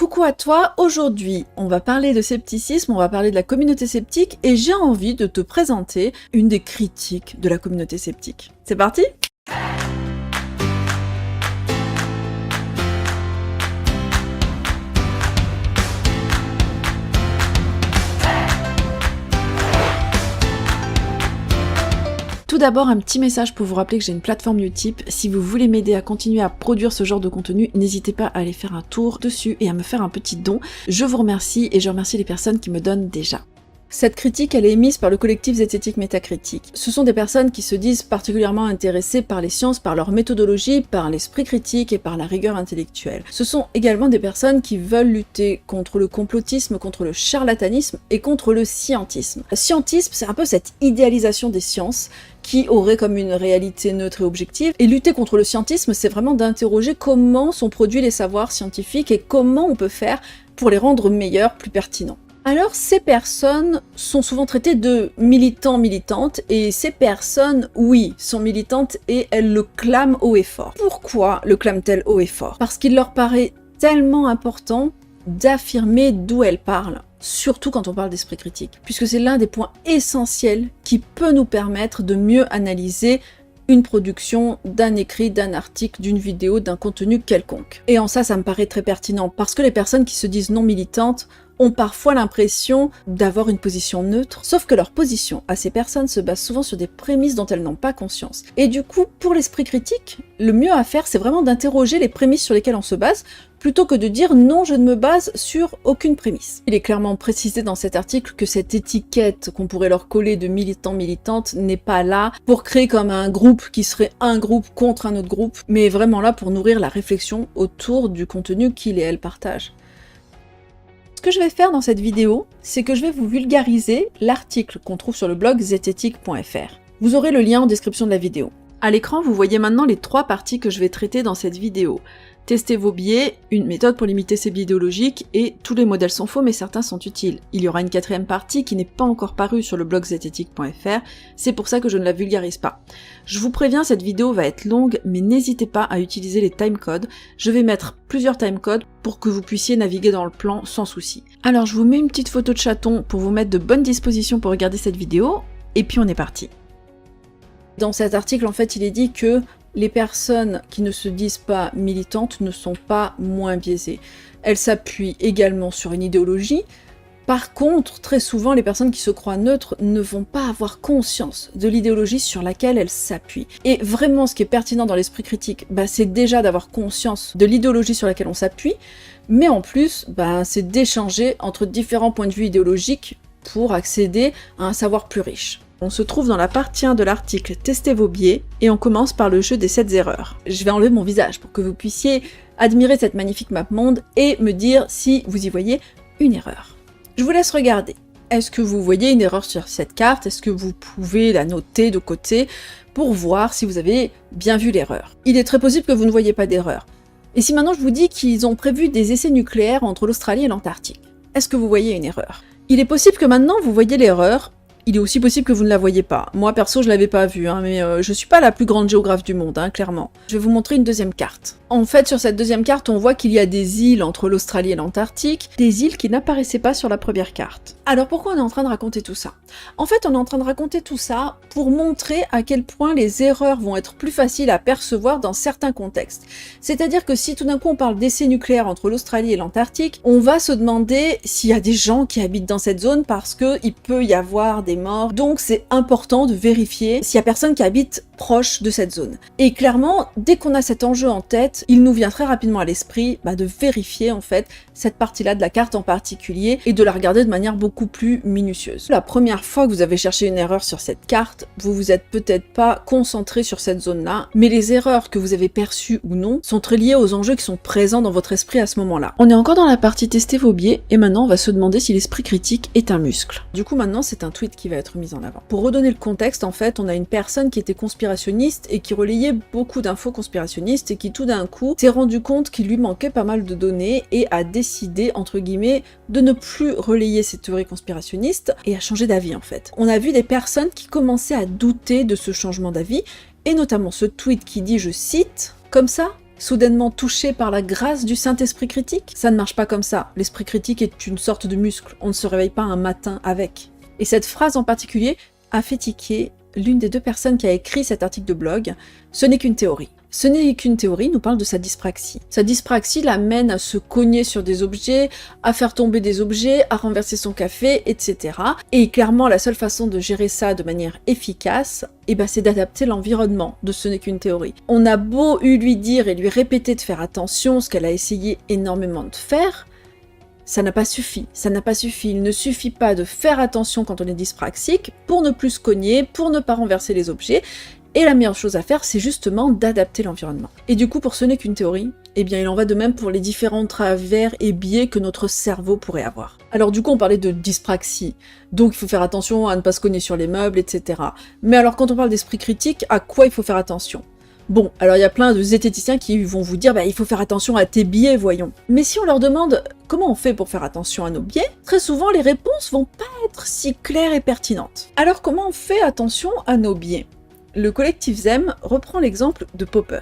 Coucou à toi, aujourd'hui on va parler de scepticisme, on va parler de la communauté sceptique et j'ai envie de te présenter une des critiques de la communauté sceptique. C'est parti ? Tout d'abord, un petit message pour vous rappeler que j'ai une plateforme Utip. Si vous voulez m'aider à continuer à produire ce genre de contenu, n'hésitez pas à aller faire un tour dessus et à me faire un petit don. Je vous remercie et je remercie les personnes qui me donnent déjà. Cette critique, elle est émise par le collectif Zététique Métacritique. Ce sont des personnes qui se disent particulièrement intéressées par les sciences, par leur méthodologie, par l'esprit critique et par la rigueur intellectuelle. Ce sont également des personnes qui veulent lutter contre le complotisme, contre le charlatanisme et contre le scientisme. Le scientisme, c'est un peu cette idéalisation des sciences qui aurait comme une réalité neutre et objective. Et lutter contre le scientisme, c'est vraiment d'interroger comment sont produits les savoirs scientifiques et comment on peut faire pour les rendre meilleurs, plus pertinents. Alors ces personnes sont souvent traitées de militants-militantes, et ces personnes, oui, sont militantes et elles le clament haut et fort. Pourquoi le clament-elles haut et fort? Parce qu'il leur paraît tellement important d'affirmer d'où elles parlent, surtout quand on parle d'esprit critique, puisque c'est l'un des points essentiels qui peut nous permettre de mieux analyser une production, d'un écrit, d'un article, d'une vidéo, d'un contenu quelconque. Et en ça me paraît très pertinent, parce que les personnes qui se disent non militantes ont parfois l'impression d'avoir une position neutre, sauf que leur position à ces personnes se base souvent sur des prémices dont elles n'ont pas conscience. Et du coup, pour l'esprit critique, le mieux à faire, c'est vraiment d'interroger les prémices sur lesquelles on se base, plutôt que de dire non, je ne me base sur aucune prémisse. Il est clairement précisé dans cet article que cette étiquette qu'on pourrait leur coller de militant-militante n'est pas là pour créer comme un groupe qui serait un groupe contre un autre groupe, mais est vraiment là pour nourrir la réflexion autour du contenu qu'ils et elles partagent. Ce que je vais faire dans cette vidéo, c'est que je vais vous vulgariser l'article qu'on trouve sur le blog zetetic.fr. Vous aurez le lien en description de la vidéo. À l'écran, vous voyez maintenant les 3 parties que je vais traiter dans cette vidéo. Tester vos biais, une méthode pour limiter ces biais idéologiques, et tous les modèles sont faux mais certains sont utiles. Il y aura une 4e partie qui n'est pas encore parue sur le blog zetetic.fr, c'est pour ça que je ne la vulgarise pas. Je vous préviens, cette vidéo va être longue, mais n'hésitez pas à utiliser les timecodes. Je vais mettre plusieurs timecodes pour que vous puissiez naviguer dans le plan sans souci. Alors je vous mets une petite photo de chaton pour vous mettre de bonnes dispositions pour regarder cette vidéo, et puis on est parti. Dans cet article, en fait, il est dit que les personnes qui ne se disent pas militantes ne sont pas moins biaisées. Elles s'appuient également sur une idéologie. Par contre, très souvent, les personnes qui se croient neutres ne vont pas avoir conscience de l'idéologie sur laquelle elles s'appuient. Et vraiment, ce qui est pertinent dans l'esprit critique, c'est déjà d'avoir conscience de l'idéologie sur laquelle on s'appuie, mais en plus, c'est d'échanger entre différents points de vue idéologiques pour accéder à un savoir plus riche. On se trouve dans la partie 1 de l'article « Testez vos biais » et on commence par le jeu des 7 erreurs. Je vais enlever mon visage pour que vous puissiez admirer cette magnifique map monde et me dire si vous y voyez une erreur. Je vous laisse regarder. Est-ce que vous voyez une erreur sur cette carte? Est-ce que vous pouvez la noter de côté pour voir si vous avez bien vu l'erreur? Il est très possible que vous ne voyez pas d'erreur. Et si maintenant je vous dis qu'ils ont prévu des essais nucléaires entre l'Australie et l'Antarctique, est-ce que vous voyez une erreur? Il est possible que maintenant vous voyez l'erreur. Il est aussi possible que vous ne la voyez pas. Moi, perso, je l'avais pas vue, mais je suis pas la plus grande géographe du monde, clairement. Je vais vous montrer une deuxième carte. En fait, sur cette deuxième carte, on voit qu'il y a des îles entre l'Australie et l'Antarctique, des îles qui n'apparaissaient pas sur la première carte. Alors pourquoi on est en train de raconter tout ça? En fait, on est en train de raconter tout ça pour montrer à quel point les erreurs vont être plus faciles à percevoir dans certains contextes. C'est-à-dire que si tout d'un coup on parle d'essais nucléaires entre l'Australie et l'Antarctique, on va se demander s'il y a des gens qui habitent dans cette zone parce qu'il peut y avoir des morts. Donc c'est important de vérifier s'il y a personne qui habite proche de cette zone. Et clairement, dès qu'on a cet enjeu en tête, il nous vient très rapidement à l'esprit de vérifier en fait cette partie-là de la carte en particulier et de la regarder de manière beaucoup plus minutieuse. La première fois que vous avez cherché une erreur sur cette carte, vous vous êtes peut-être pas concentré sur cette zone-là, mais les erreurs que vous avez perçues ou non sont très liées aux enjeux qui sont présents dans votre esprit à ce moment-là. On est encore dans la partie tester vos biais et maintenant on va se demander si l'esprit critique est un muscle. Du coup maintenant c'est un tweet qui va être mis en avant. Pour redonner le contexte, en fait, on a une personne qui était conspirationniste et qui relayait beaucoup d'infos conspirationnistes et qui tout d'un coup s'est rendu compte qu'il lui manquait pas mal de données et a décidé, entre guillemets, de ne plus relayer ces théories conspirationnistes et a changé d'avis en fait. On a vu des personnes qui commençaient à douter de ce changement d'avis et notamment ce tweet qui dit, je cite, « Comme ça, soudainement touché par la grâce du Saint-Esprit critique? Ça ne marche pas comme ça. L'esprit critique est une sorte de muscle. On ne se réveille pas un matin avec. Et cette phrase en particulier a fait tiquer l'une des deux personnes qui a écrit cet article de blog. Ce n'est qu'une théorie. Ce n'est qu'une théorie nous parle de sa dyspraxie. Sa dyspraxie l'amène à se cogner sur des objets, à faire tomber des objets, à renverser son café, etc. Et clairement, la seule façon de gérer ça de manière efficace, c'est d'adapter l'environnement de ce n'est qu'une théorie. On a beau lui dire et lui répéter de faire attention, ce qu'elle a essayé énormément de faire, ça n'a pas suffi, il ne suffit pas de faire attention quand on est dyspraxique pour ne plus se cogner, pour ne pas renverser les objets, et la meilleure chose à faire, c'est justement d'adapter l'environnement. Et du coup, pour ce n'est qu'une théorie, il en va de même pour les différents travers et biais que notre cerveau pourrait avoir. Alors du coup, on parlait de dyspraxie, donc il faut faire attention à ne pas se cogner sur les meubles, etc. Mais alors quand on parle d'esprit critique, à quoi il faut faire attention ? Bon, alors il y a plein de zététiciens qui vont vous dire il faut faire attention à tes biais, voyons. Mais si on leur demande comment on fait pour faire attention à nos biais, très souvent les réponses vont pas être si claires et pertinentes. Alors comment on fait attention à nos biais ? Le collectif Zem reprend l'exemple de Popper.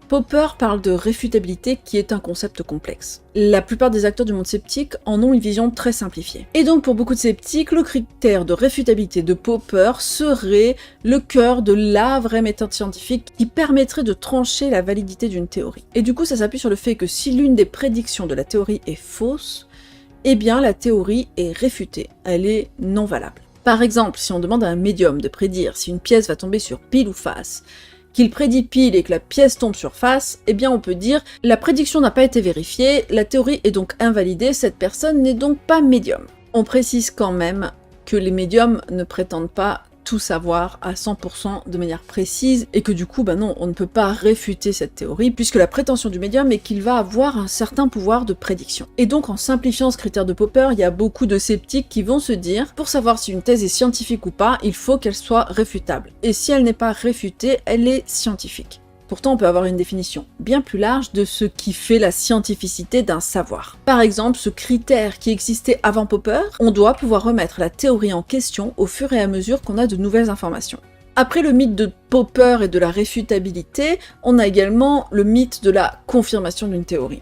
Popper parle de réfutabilité qui est un concept complexe. La plupart des acteurs du monde sceptique en ont une vision très simplifiée. Et donc pour beaucoup de sceptiques, le critère de réfutabilité de Popper serait le cœur de la vraie méthode scientifique qui permettrait de trancher la validité d'une théorie. Et du coup ça s'appuie sur le fait que si l'une des prédictions de la théorie est fausse, la théorie est réfutée, elle est non valable. Par exemple, si on demande à un médium de prédire si une pièce va tomber sur pile ou face, qu'il prédit pile et que la pièce tombe sur face, on peut dire « la prédiction n'a pas été vérifiée, la théorie est donc invalidée, cette personne n'est donc pas médium ». On précise quand même que les médiums ne prétendent pas tout savoir à 100% de manière précise, et que du coup, non, on ne peut pas réfuter cette théorie, puisque la prétention du médium est qu'il va avoir un certain pouvoir de prédiction. Et donc, en simplifiant ce critère de Popper, il y a beaucoup de sceptiques qui vont se dire, pour savoir si une thèse est scientifique ou pas, il faut qu'elle soit réfutable. Et si elle n'est pas réfutée, elle est scientifique. Pourtant, on peut avoir une définition bien plus large de ce qui fait la scientificité d'un savoir. Par exemple, ce critère qui existait avant Popper, on doit pouvoir remettre la théorie en question au fur et à mesure qu'on a de nouvelles informations. Après le mythe de Popper et de la réfutabilité, on a également le mythe de la confirmation d'une théorie.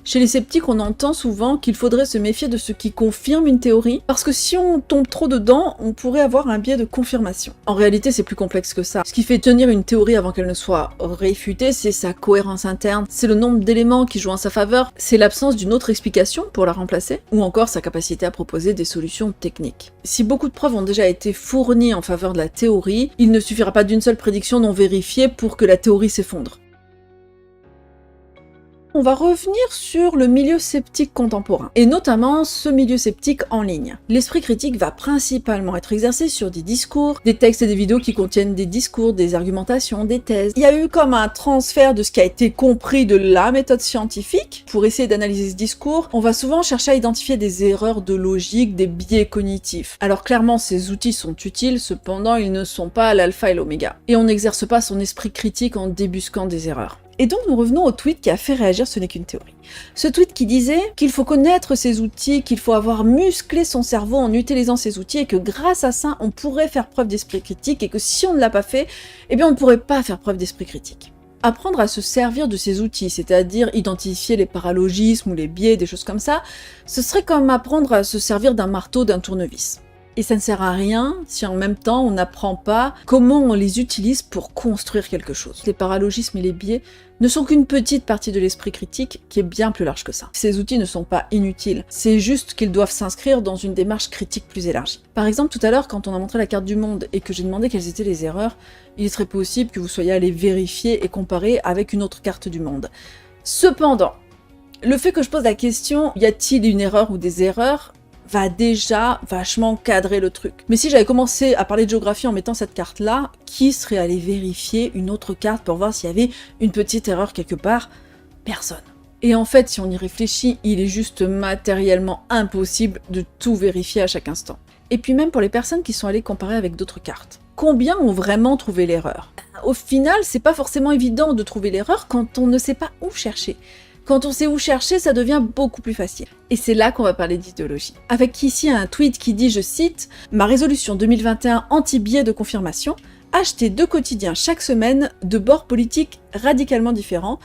Chez les sceptiques, on entend souvent qu'il faudrait se méfier de ce qui confirme une théorie, parce que si on tombe trop dedans, on pourrait avoir un biais de confirmation. En réalité, c'est plus complexe que ça. Ce qui fait tenir une théorie avant qu'elle ne soit réfutée, c'est sa cohérence interne, c'est le nombre d'éléments qui jouent en sa faveur, c'est l'absence d'une autre explication pour la remplacer, ou encore sa capacité à proposer des solutions techniques. Si beaucoup de preuves ont déjà été fournies en faveur de la théorie, il ne suffira pas d'une seule prédiction non vérifiée pour que la théorie s'effondre. On va revenir sur le milieu sceptique contemporain, et notamment ce milieu sceptique en ligne. L'esprit critique va principalement être exercé sur des discours, des textes et des vidéos qui contiennent des discours, des argumentations, des thèses. Il y a eu comme un transfert de ce qui a été compris de la méthode scientifique. Pour essayer d'analyser ce discours, on va souvent chercher à identifier des erreurs de logique, des biais cognitifs. Alors clairement, ces outils sont utiles, cependant ils ne sont pas l'alpha et l'oméga. Et on n'exerce pas son esprit critique en débusquant des erreurs. Et donc nous revenons au tweet qui a fait réagir Ce n'est qu'une théorie. Ce tweet qui disait qu'il faut connaître ces outils, qu'il faut avoir musclé son cerveau en utilisant ces outils et que grâce à ça, on pourrait faire preuve d'esprit critique et que si on ne l'a pas fait, on ne pourrait pas faire preuve d'esprit critique. Apprendre à se servir de ces outils, c'est-à-dire identifier les paralogismes ou les biais, des choses comme ça, ce serait comme apprendre à se servir d'un marteau, d'un tournevis. Et ça ne sert à rien si en même temps on n'apprend pas comment on les utilise pour construire quelque chose. Les paralogismes et les biais ne sont qu'une petite partie de l'esprit critique qui est bien plus large que ça. Ces outils ne sont pas inutiles, c'est juste qu'ils doivent s'inscrire dans une démarche critique plus élargie. Par exemple, tout à l'heure, quand on a montré la carte du monde et que j'ai demandé quelles étaient les erreurs, il est très possible que vous soyez allé vérifier et comparer avec une autre carte du monde. Cependant, le fait que je pose la question « y a-t-il une erreur ou des erreurs ?» va déjà vachement cadrer le truc. Mais si j'avais commencé à parler de géographie en mettant cette carte-là, qui serait allé vérifier une autre carte pour voir s'il y avait une petite erreur quelque part? Personne. Et en fait, si on y réfléchit, il est juste matériellement impossible de tout vérifier à chaque instant. Et puis même pour les personnes qui sont allées comparer avec d'autres cartes. Combien ont vraiment trouvé l'erreur? Au final, c'est pas forcément évident de trouver l'erreur quand on ne sait pas où chercher. Quand on sait où chercher, ça devient beaucoup plus facile. Et c'est là qu'on va parler d'idéologie. Avec ici un tweet qui dit, je cite, « Ma résolution 2021 anti-biais de confirmation, acheter 2 quotidiens chaque semaine de bords politiques radicalement différents.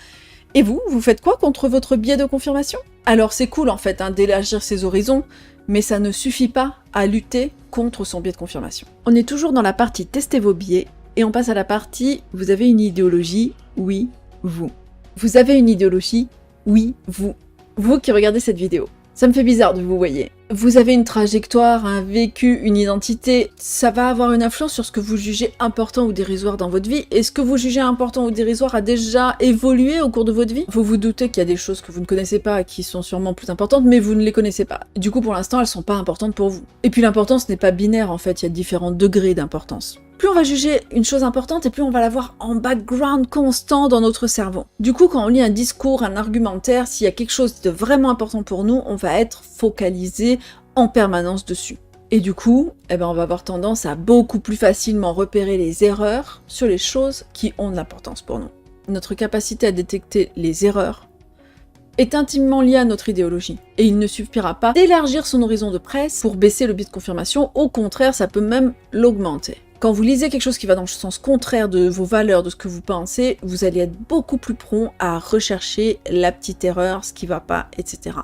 Et vous faites quoi contre votre biais de confirmation ?» Alors c'est cool en fait d'élargir ses horizons, mais ça ne suffit pas à lutter contre son biais de confirmation. On est toujours dans la partie tester vos biais, et on passe à la partie vous avez une idéologie, oui, vous. Vous avez une idéologie, oui, vous. Vous qui regardez cette vidéo. Ça me fait bizarre de vous voyez. Vous avez une trajectoire, un vécu, une identité, ça va avoir une influence sur ce que vous jugez important ou dérisoire dans votre vie. Et ce que vous jugez important ou dérisoire a déjà évolué au cours de votre vie. Vous vous doutez qu'il y a des choses que vous ne connaissez pas qui sont sûrement plus importantes, mais vous ne les connaissez pas. Du coup, pour l'instant, elles sont pas importantes pour vous. Et puis l'importance n'est pas binaire en fait, il y a différents degrés d'importance. Plus on va juger une chose importante et plus on va l'avoir en background constant dans notre cerveau. Du coup, quand on lit un discours, un argumentaire, s'il y a quelque chose de vraiment important pour nous, on va être focalisé en permanence dessus. Et du coup, on va avoir tendance à beaucoup plus facilement repérer les erreurs sur les choses qui ont de l'importance pour nous. Notre capacité à détecter les erreurs est intimement liée à notre idéologie. Et il ne suffira pas d'élargir son horizon de presse pour baisser le biais de confirmation, au contraire, ça peut même l'augmenter. Quand vous lisez quelque chose qui va dans le sens contraire de vos valeurs, de ce que vous pensez, vous allez être beaucoup plus prompt à rechercher la petite erreur, ce qui va pas, etc.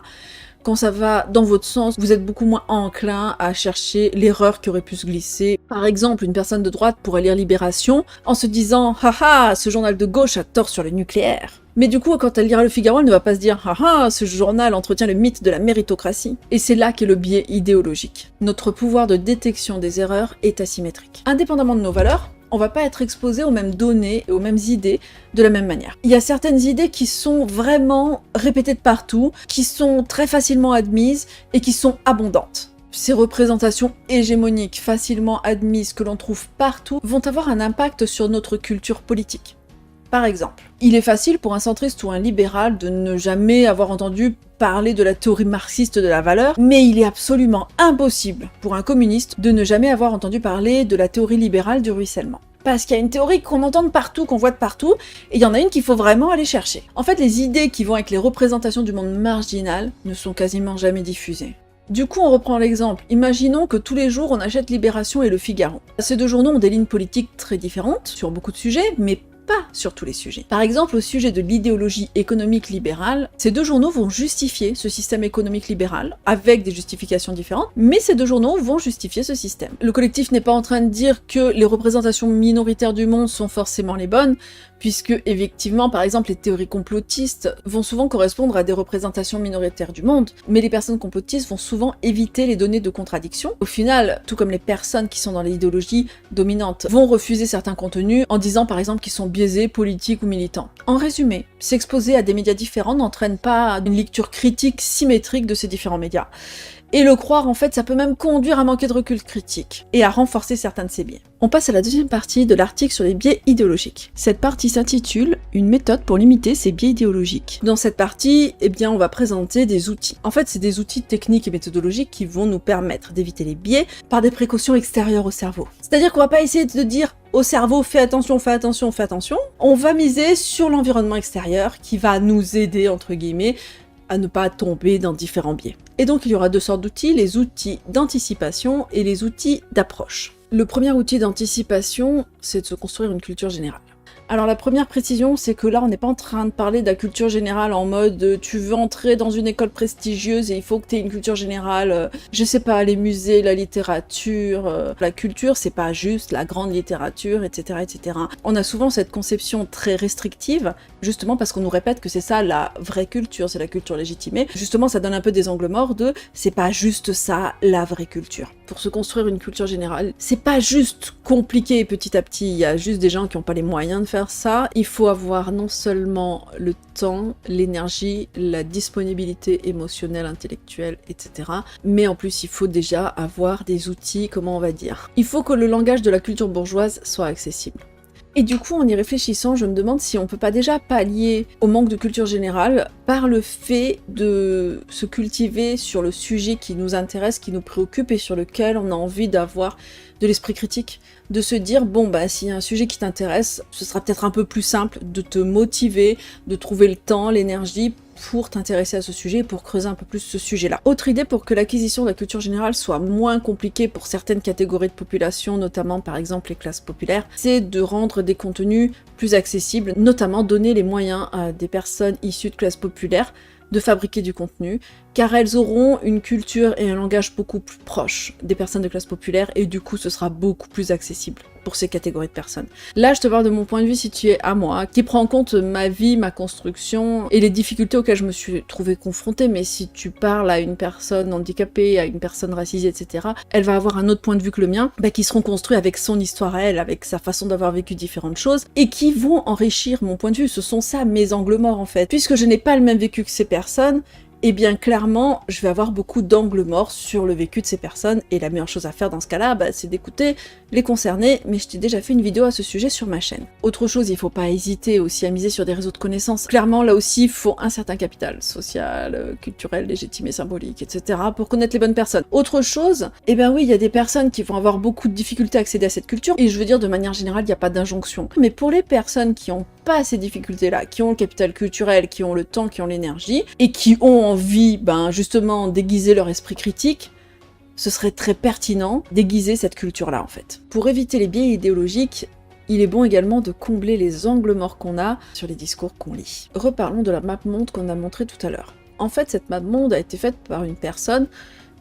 Quand ça va dans votre sens, vous êtes beaucoup moins enclin à chercher l'erreur qui aurait pu se glisser. Par exemple, une personne de droite pourrait lire Libération en se disant « Haha, ce journal de gauche a tort sur le nucléaire ». Mais du coup, quand elle lira Le Figaro, elle ne va pas se dire « Haha, ce journal entretient le mythe de la méritocratie ». Et c'est là qu'est le biais idéologique. Notre pouvoir de détection des erreurs est asymétrique. Indépendamment de nos valeurs, on va pas être exposé aux mêmes données et aux mêmes idées de la même manière. Il y a certaines idées qui sont vraiment répétées de partout, qui sont très facilement admises et qui sont abondantes. Ces représentations hégémoniques facilement admises que l'on trouve partout vont avoir un impact sur notre culture politique. Par exemple, il est facile pour un centriste ou un libéral de ne jamais avoir entendu parler de la théorie marxiste de la valeur, mais il est absolument impossible pour un communiste de ne jamais avoir entendu parler de la théorie libérale du ruissellement. Parce qu'il y a une théorie qu'on entend de partout, qu'on voit de partout, et il y en a une qu'il faut vraiment aller chercher. En fait, les idées qui vont avec les représentations du monde marginal ne sont quasiment jamais diffusées. Du coup, on reprend l'exemple. Imaginons que tous les jours, on achète Libération et Le Figaro. Ces 2 journaux ont des lignes politiques très différentes sur beaucoup de sujets, mais pas sur tous les sujets. Par exemple, au sujet de l'idéologie économique libérale, ces 2 journaux vont justifier ce système économique libéral, avec des justifications différentes, mais ces 2 journaux vont justifier ce système. Le collectif n'est pas en train de dire que les représentations minoritaires du monde sont forcément les bonnes, puisque effectivement, par exemple, les théories complotistes vont souvent correspondre à des représentations minoritaires du monde, mais les personnes complotistes vont souvent éviter les données de contradiction. Au final, tout comme les personnes qui sont dans l'idéologie dominante vont refuser certains contenus en disant par exemple qu'ils sont biaisés, politiques ou militants. En résumé, s'exposer à des médias différents n'entraîne pas une lecture critique symétrique de ces différents médias. Et le croire, en fait, ça peut même conduire à manquer de recul critique, et à renforcer certains de ces biais. On passe à la deuxième partie de l'article sur les biais idéologiques. Cette partie s'intitule « Une méthode pour limiter ces biais idéologiques ». Dans cette partie, on va présenter des outils. En fait, c'est des outils techniques et méthodologiques qui vont nous permettre d'éviter les biais par des précautions extérieures au cerveau. C'est-à-dire qu'on va pas essayer de dire au cerveau « fais attention, fais attention, fais attention ». On va miser sur l'environnement extérieur qui va nous aider, entre guillemets, à ne pas tomber dans différents biais. Et donc il y aura 2 sortes d'outils, les outils d'anticipation et les outils d'approche. Le premier outil d'anticipation, c'est de se construire une culture générale. Alors la première précision, c'est que là on n'est pas en train de parler de la culture générale en mode tu veux entrer dans une école prestigieuse et il faut que tu aies une culture générale, je sais pas, les musées, la littérature, la culture c'est pas juste la grande littérature, etc., etc. On a souvent cette conception très restrictive, justement parce qu'on nous répète que c'est ça la vraie culture, c'est la culture légitimée. Justement ça donne un peu des angles morts de c'est pas juste ça la vraie culture. Pour se construire une culture générale, c'est pas juste compliqué petit à petit, il y a juste des gens qui n'ont pas les moyens de faire ça. Il faut avoir non seulement le temps, l'énergie, la disponibilité émotionnelle, intellectuelle, etc. Mais en plus, il faut déjà avoir des outils, comment on va dire. Il faut que le langage de la culture bourgeoise soit accessible. Et du coup, en y réfléchissant, je me demande si on peut pas déjà pallier au manque de culture générale par le fait de se cultiver sur le sujet qui nous intéresse, qui nous préoccupe et sur lequel on a envie d'avoir de l'esprit critique, de se dire, bon, bah, s'il y a un sujet qui t'intéresse, ce sera peut-être un peu plus simple de te motiver, de trouver le temps, l'énergie pour t'intéresser à ce sujet, pour creuser un peu plus ce sujet-là. Autre idée pour que l'acquisition de la culture générale soit moins compliquée pour certaines catégories de population, notamment par exemple les classes populaires, c'est de rendre des contenus plus accessibles, notamment donner les moyens à des personnes issues de classes populaires de fabriquer du contenu, car elles auront une culture et un langage beaucoup plus proches des personnes de classe populaire, et du coup ce sera beaucoup plus accessible pour ces catégories de personnes. Là, je te parle de mon point de vue situé à moi, qui prend en compte ma vie, ma construction, et les difficultés auxquelles je me suis trouvée confrontée, mais si tu parles à une personne handicapée, à une personne racisée, etc., elle va avoir un autre point de vue que le mien, qui seront construits avec son histoire à elle, avec sa façon d'avoir vécu différentes choses, et qui vont enrichir mon point de vue. Ce sont ça mes angles morts en fait. Puisque je n'ai pas le même vécu que ces personnes, eh bien clairement, je vais avoir beaucoup d'angles morts sur le vécu de ces personnes, et la meilleure chose à faire dans ce cas-là, c'est d'écouter les concernés, mais je t'ai déjà fait une vidéo à ce sujet sur ma chaîne. Autre chose, il faut pas hésiter aussi à miser sur des réseaux de connaissances. Clairement, là aussi, il faut un certain capital social, culturel, légitime et symbolique, etc. pour connaître les bonnes personnes. Autre chose, eh bien oui, il y a des personnes qui vont avoir beaucoup de difficultés à accéder à cette culture, et je veux dire, de manière générale, il n'y a pas d'injonction. Mais pour les personnes qui ont pas ces difficultés-là, qui ont le capital culturel, qui ont le temps, qui ont l'énergie, et qui ont envie, justement, d'aiguiser leur esprit critique, ce serait très pertinent d'aiguiser cette culture-là, en fait. Pour éviter les biais idéologiques, il est bon également de combler les angles morts qu'on a sur les discours qu'on lit. Reparlons de la map monde qu'on a montrée tout à l'heure. En fait, cette map monde a été faite par une personne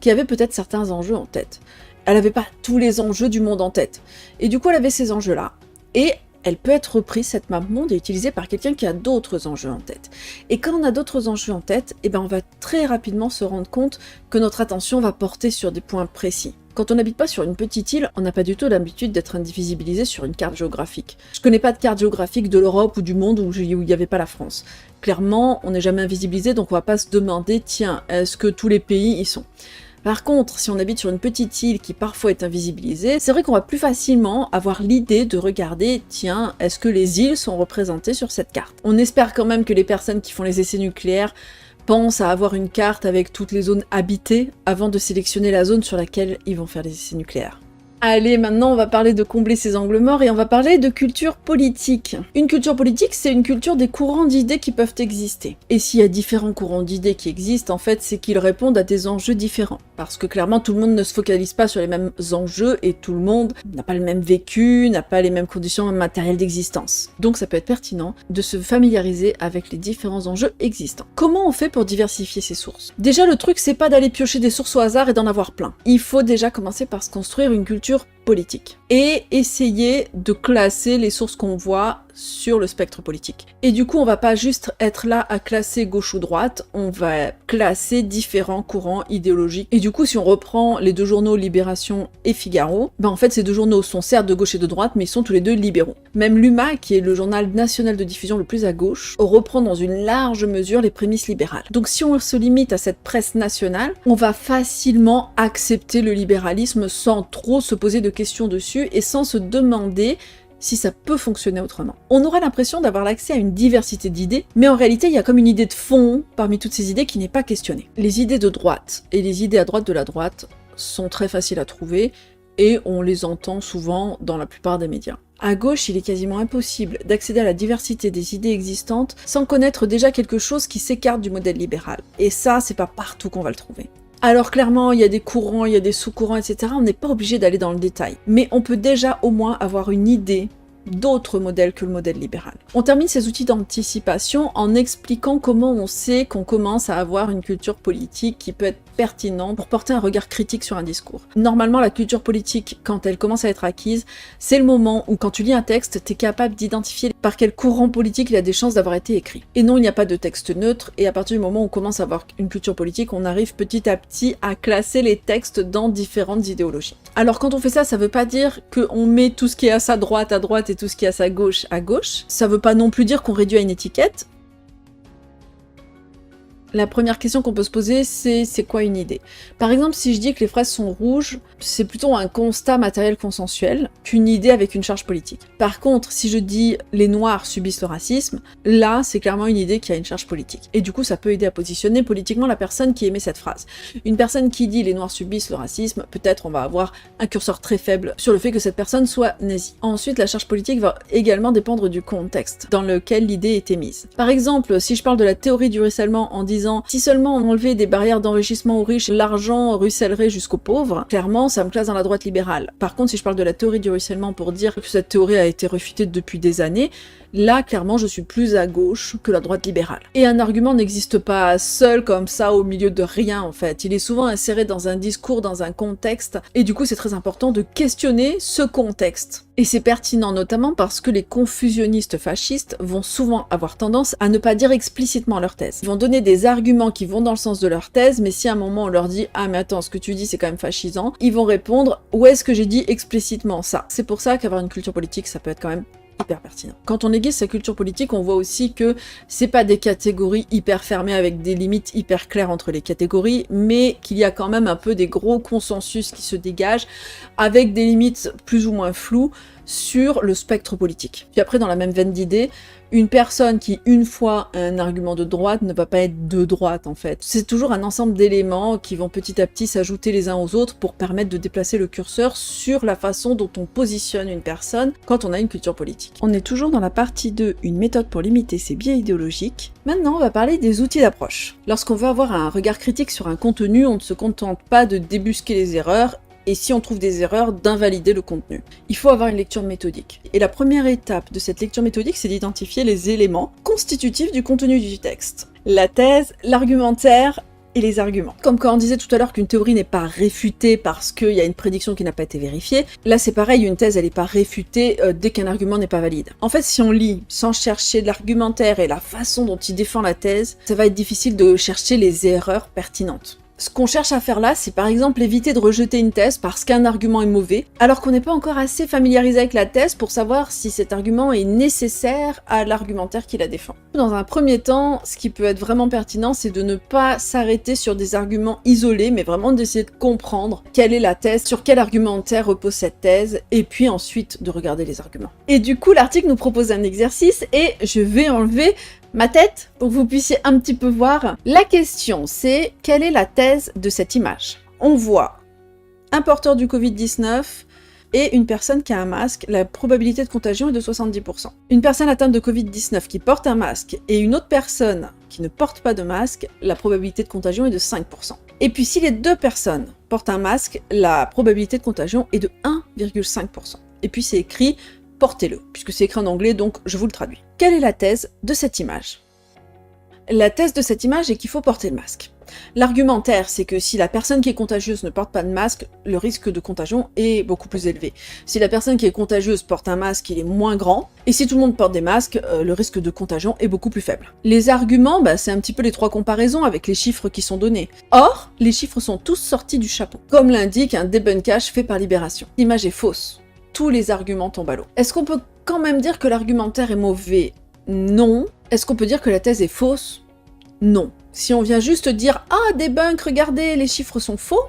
qui avait peut-être certains enjeux en tête. Elle n'avait pas tous les enjeux du monde en tête. Et du coup, elle avait ces enjeux-là. Et elle peut être reprise, cette map monde, et utilisée par quelqu'un qui a d'autres enjeux en tête. Et quand on a d'autres enjeux en tête, on va très rapidement se rendre compte que notre attention va porter sur des points précis. Quand on n'habite pas sur une petite île, on n'a pas du tout l'habitude d'être indivisibilisé sur une carte géographique. Je connais pas de carte géographique de l'Europe ou du monde où il n'y avait pas la France. Clairement, on n'est jamais invisibilisé, donc on va pas se demander, tiens, est-ce que tous les pays y sont ? Par contre, si on habite sur une petite île qui parfois est invisibilisée, c'est vrai qu'on va plus facilement avoir l'idée de regarder, tiens, est-ce que les îles sont représentées sur cette carte ? On espère quand même que les personnes qui font les essais nucléaires pensent à avoir une carte avec toutes les zones habitées avant de sélectionner la zone sur laquelle ils vont faire les essais nucléaires. Allez, maintenant on va parler de combler ces angles morts et on va parler de culture politique. Une culture politique, c'est une culture des courants d'idées qui peuvent exister. Et s'il y a différents courants d'idées qui existent, en fait, c'est qu'ils répondent à des enjeux différents. Parce que clairement, tout le monde ne se focalise pas sur les mêmes enjeux et tout le monde n'a pas le même vécu, n'a pas les mêmes conditions matérielles d'existence. Donc ça peut être pertinent de se familiariser avec les différents enjeux existants. Comment on fait pour diversifier ces sources ? Déjà, le truc, c'est pas d'aller piocher des sources au hasard et d'en avoir plein. Il faut déjà commencer par se construire une culture politique et essayer de classer les sources qu'on voit sur le spectre politique. Et du coup, on va pas juste être là à classer gauche ou droite, on va classer différents courants idéologiques. Et du coup, si on reprend les deux journaux Libération et Figaro, en fait, ces deux journaux sont certes de gauche et de droite, mais ils sont tous les deux libéraux. Même l'UMA, qui est le journal national de diffusion le plus à gauche, reprend dans une large mesure les prémices libérales. Donc si on se limite à cette presse nationale, on va facilement accepter le libéralisme sans trop se poser de questions dessus et sans se demander si ça peut fonctionner autrement. On aura l'impression d'avoir l'accès à une diversité d'idées, mais en réalité, il y a comme une idée de fond parmi toutes ces idées qui n'est pas questionnée. Les idées de droite et les idées à droite de la droite sont très faciles à trouver et on les entend souvent dans la plupart des médias. À gauche, il est quasiment impossible d'accéder à la diversité des idées existantes sans connaître déjà quelque chose qui s'écarte du modèle libéral. Et ça, c'est pas partout qu'on va le trouver. Alors clairement, il y a des courants, il y a des sous-courants, etc. On n'est pas obligé d'aller dans le détail. Mais on peut déjà au moins avoir une idée d'autres modèles que le modèle libéral. On termine ces outils d'anticipation en expliquant comment on sait qu'on commence à avoir une culture politique qui peut être pertinente pour porter un regard critique sur un discours. Normalement, la culture politique, quand elle commence à être acquise, c'est le moment où quand tu lis un texte, t'es capable d'identifier par quel courant politique il a des chances d'avoir été écrit. Et non, il n'y a pas de texte neutre, et à partir du moment où on commence à avoir une culture politique, on arrive petit à petit à classer les textes dans différentes idéologies. Alors quand on fait ça, ça veut pas dire qu'on met tout ce qui est à sa droite à droite et tout ce qui est à sa gauche à gauche. Ça veut pas non plus dire qu'on réduit à une étiquette. La première question qu'on peut se poser, c'est quoi une idée? Par exemple, si je dis que les fraises sont rouges, c'est plutôt un constat matériel consensuel qu'une idée avec une charge politique. Par contre, si je dis les noirs subissent le racisme, là, c'est clairement une idée qui a une charge politique. Et du coup, ça peut aider à positionner politiquement la personne qui émet cette phrase. Une personne qui dit les noirs subissent le racisme, peut-être on va avoir un curseur très faible sur le fait que cette personne soit nazie. Ensuite, la charge politique va également dépendre du contexte dans lequel l'idée est émise. Par exemple, si je parle de la théorie du ruissellement en disant si seulement on enlevait des barrières d'enrichissement aux riches, l'argent ruissellerait jusqu'aux pauvres, clairement ça me classe dans la droite libérale. Par contre, si je parle de la théorie du ruissellement pour dire que cette théorie a été réfutée depuis des années, là clairement je suis plus à gauche que la droite libérale. Et un argument n'existe pas seul comme ça au milieu de rien en fait, il est souvent inséré dans un discours, dans un contexte, et du coup c'est très important de questionner ce contexte. Et c'est pertinent notamment parce que les confusionnistes fascistes vont souvent avoir tendance à ne pas dire explicitement leur thèse. Ils vont donner des arguments qui vont dans le sens de leur thèse, mais si à un moment on leur dit « Ah mais attends, ce que tu dis c'est quand même fascisant », ils vont répondre « Où est-ce que j'ai dit explicitement ça ?» C'est pour ça qu'avoir une culture politique, ça peut être quand même hyper pertinent. Quand on aiguise sa culture politique, on voit aussi que c'est pas des catégories hyper fermées avec des limites hyper claires entre les catégories, mais qu'il y a quand même un peu des gros consensus qui se dégagent, avec des limites plus ou moins floues sur le spectre politique. Puis après, dans la même veine d'idées, une personne qui, une fois, a un argument de droite ne va pas être de droite, en fait. C'est toujours un ensemble d'éléments qui vont petit à petit s'ajouter les uns aux autres pour permettre de déplacer le curseur sur la façon dont on positionne une personne quand on a une culture politique. On est toujours dans la partie 2, une méthode pour limiter ses biais idéologiques. Maintenant, on va parler des outils d'approche. Lorsqu'on veut avoir un regard critique sur un contenu, on ne se contente pas de débusquer les erreurs, et si on trouve des erreurs, d'invalider le contenu. Il faut avoir une lecture méthodique. Et la première étape de cette lecture méthodique, c'est d'identifier les éléments constitutifs du contenu du texte. La thèse, l'argumentaire et les arguments. Comme quand on disait tout à l'heure qu'une théorie n'est pas réfutée parce qu'il y a une prédiction qui n'a pas été vérifiée, là c'est pareil, une thèse elle n'est pas réfutée dès qu'un argument n'est pas valide. En fait, si on lit sans chercher l'argumentaire et la façon dont il défend la thèse, ça va être difficile de chercher les erreurs pertinentes. Ce qu'on cherche à faire là, c'est par exemple éviter de rejeter une thèse parce qu'un argument est mauvais, alors qu'on n'est pas encore assez familiarisé avec la thèse pour savoir si cet argument est nécessaire à l'argumentaire qui la défend. Dans un premier temps, ce qui peut être vraiment pertinent, c'est de ne pas s'arrêter sur des arguments isolés, mais vraiment d'essayer de comprendre quelle est la thèse, sur quel argumentaire repose cette thèse, et puis ensuite de regarder les arguments. Et du coup, l'article nous propose un exercice, et je vais enlever ma tête pour que vous puissiez un petit peu voir. La question c'est, quelle est la thèse de cette image? On voit un porteur du Covid-19 et une personne qui a un masque, la probabilité de contagion est de 70%. Une personne atteinte de Covid-19 qui porte un masque et une autre personne qui ne porte pas de masque, la probabilité de contagion est de 5%. Et puis si les deux personnes portent un masque, la probabilité de contagion est de 1,5%. Et puis c'est écrit portez-le, puisque c'est écrit en anglais, donc je vous le traduis. Quelle est la thèse de cette image? La thèse de cette image est qu'il faut porter le masque. L'argumentaire, c'est que si la personne qui est contagieuse ne porte pas de masque, le risque de contagion est beaucoup plus élevé. Si la personne qui est contagieuse porte un masque, il est moins grand, et si tout le monde porte des masques, le risque de contagion est beaucoup plus faible. Les arguments, c'est un petit peu les trois comparaisons avec les chiffres qui sont donnés. Or, les chiffres sont tous sortis du chapeau, comme l'indique un débunkage fait par Libération. L'image est fausse. Tous les arguments tombent à l'eau. Est-ce qu'on peut quand même dire que l'argumentaire est mauvais? Non. Est-ce qu'on peut dire que la thèse est fausse? Non. Si on vient juste dire « Ah, débunk, regardez, les chiffres sont faux »,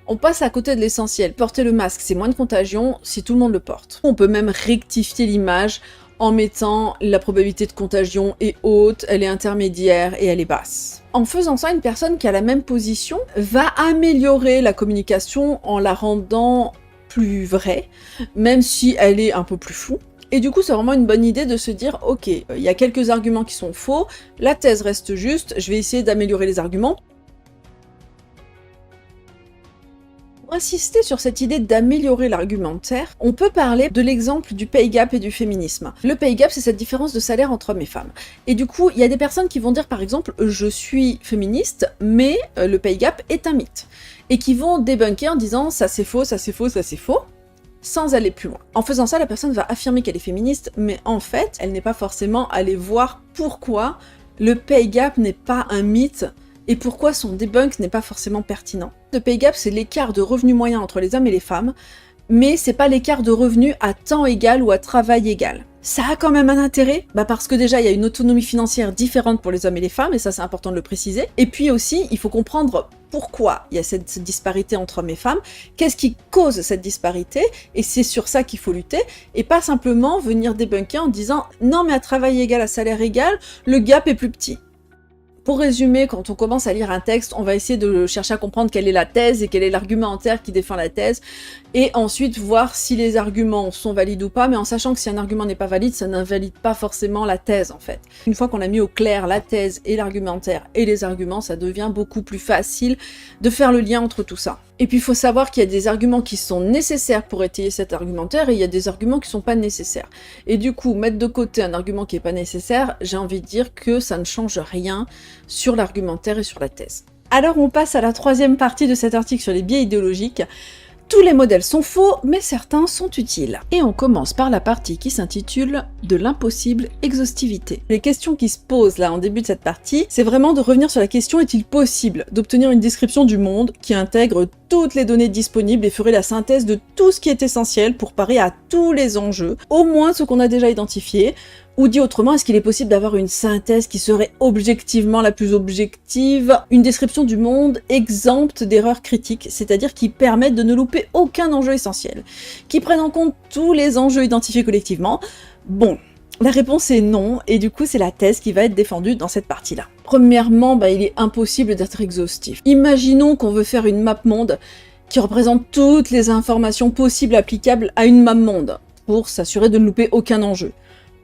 on passe à côté de l'essentiel. Porter le masque, c'est moins de contagion si tout le monde le porte. On peut même rectifier l'image en mettant la probabilité de contagion est haute, elle est intermédiaire et elle est basse. En faisant ça, une personne qui a la même position va améliorer la communication en la rendant plus vraie, même si elle est un peu plus floue. Et du coup, c'est vraiment une bonne idée de se dire, ok, il y a quelques arguments qui sont faux, la thèse reste juste, je vais essayer d'améliorer les arguments. Pour insister sur cette idée d'améliorer l'argumentaire, on peut parler de l'exemple du pay gap et du féminisme. Le pay gap, c'est cette différence de salaire entre hommes et femmes. Et du coup, il y a des personnes qui vont dire, par exemple, je suis féministe, mais le pay gap est un mythe. Et qui vont débunker en disant, ça c'est faux, ça c'est faux, ça c'est faux, sans aller plus loin. En faisant ça, la personne va affirmer qu'elle est féministe, mais en fait, elle n'est pas forcément allée voir pourquoi le pay gap n'est pas un mythe, et pourquoi son debunk n'est pas forcément pertinent. Le pay gap, c'est l'écart de revenus moyen entre les hommes et les femmes, mais c'est pas l'écart de revenus à temps égal ou à travail égal. Ça a quand même un intérêt, parce que déjà il y a une autonomie financière différente pour les hommes et les femmes, et ça c'est important de le préciser. Et puis aussi, il faut comprendre pourquoi il y a cette disparité entre hommes et femmes, qu'est-ce qui cause cette disparité, et c'est sur ça qu'il faut lutter, et pas simplement venir débunker en disant « Non mais à travail égal, à salaire égal, le gap est plus petit ». Pour résumer, quand on commence à lire un texte, on va essayer de chercher à comprendre quelle est la thèse et quel est l'argumentaire qui défend la thèse, et ensuite voir si les arguments sont valides ou pas, mais en sachant que si un argument n'est pas valide, ça n'invalide pas forcément la thèse en fait. Une fois qu'on a mis au clair la thèse et l'argumentaire et les arguments, ça devient beaucoup plus facile de faire le lien entre tout ça. Et puis il faut savoir qu'il y a des arguments qui sont nécessaires pour étayer cet argumentaire, et il y a des arguments qui sont pas nécessaires. Et du coup, mettre de côté un argument qui est pas nécessaire, j'ai envie de dire que ça ne change rien sur l'argumentaire et sur la thèse. Alors on passe à la troisième partie de cet article sur les biais idéologiques. Tous les modèles sont faux, mais certains sont utiles. Et on commence par la partie qui s'intitule « De l'impossible exhaustivité ». Les questions qui se posent là en début de cette partie, c'est vraiment de revenir sur la question « Est-il possible d'obtenir une description du monde qui intègre toutes les données disponibles et ferait la synthèse de tout ce qui est essentiel pour parer à tous les enjeux, au moins ce qu'on a déjà identifié ?» Ou dit autrement, est-ce qu'il est possible d'avoir une synthèse qui serait objectivement la plus objective, une description du monde exempte d'erreurs critiques, c'est-à-dire qui permette de ne louper aucun enjeu essentiel, qui prenne en compte tous les enjeux identifiés collectivement? Bon, la réponse est non, et du coup c'est la thèse qui va être défendue dans cette partie-là. Premièrement, il est impossible d'être exhaustif. Imaginons qu'on veut faire une map monde qui représente toutes les informations possibles applicables à une map monde, pour s'assurer de ne louper aucun enjeu.